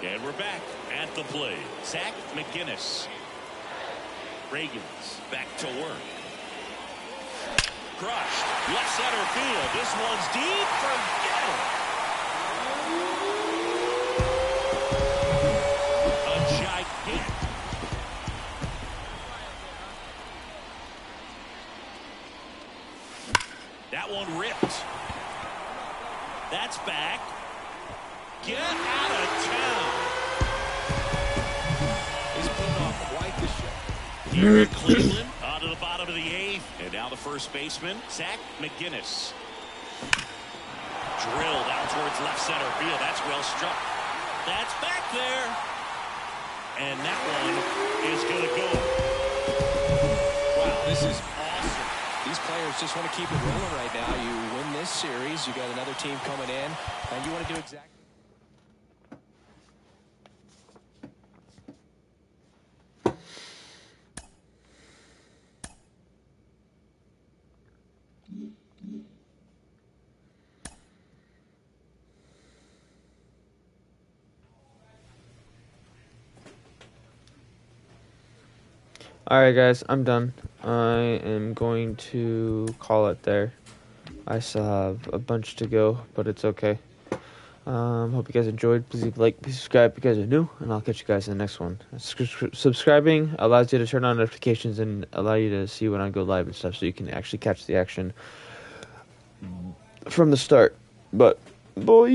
And we're back at the plate. Zach McGinnis. Reagans back to work. Crushed. Left center field. This one's deep. Forget it. A gigantic. That one ripped. That's back. Get out of town. He's putting on quite the show. Here in Cleveland, on to the bottom of the 8th. And now the first baseman, Zach McGinnis. Drilled out towards left center field. That's well struck. That's back there. And that one is going to go. Wow, this is awesome. These players just want to keep it rolling right now. You win this series, you got another team coming in, and you want to do exactly. Alright guys, I'm done. I am going to call it there. I still have a bunch to go, but it's okay. Hope you guys enjoyed. Please leave a like, please subscribe if you guys are new, and I'll catch you guys in the next one. Subscribing allows you to turn on notifications and allow you to see when I go live and stuff, so you can actually catch the action from the start. But, boy!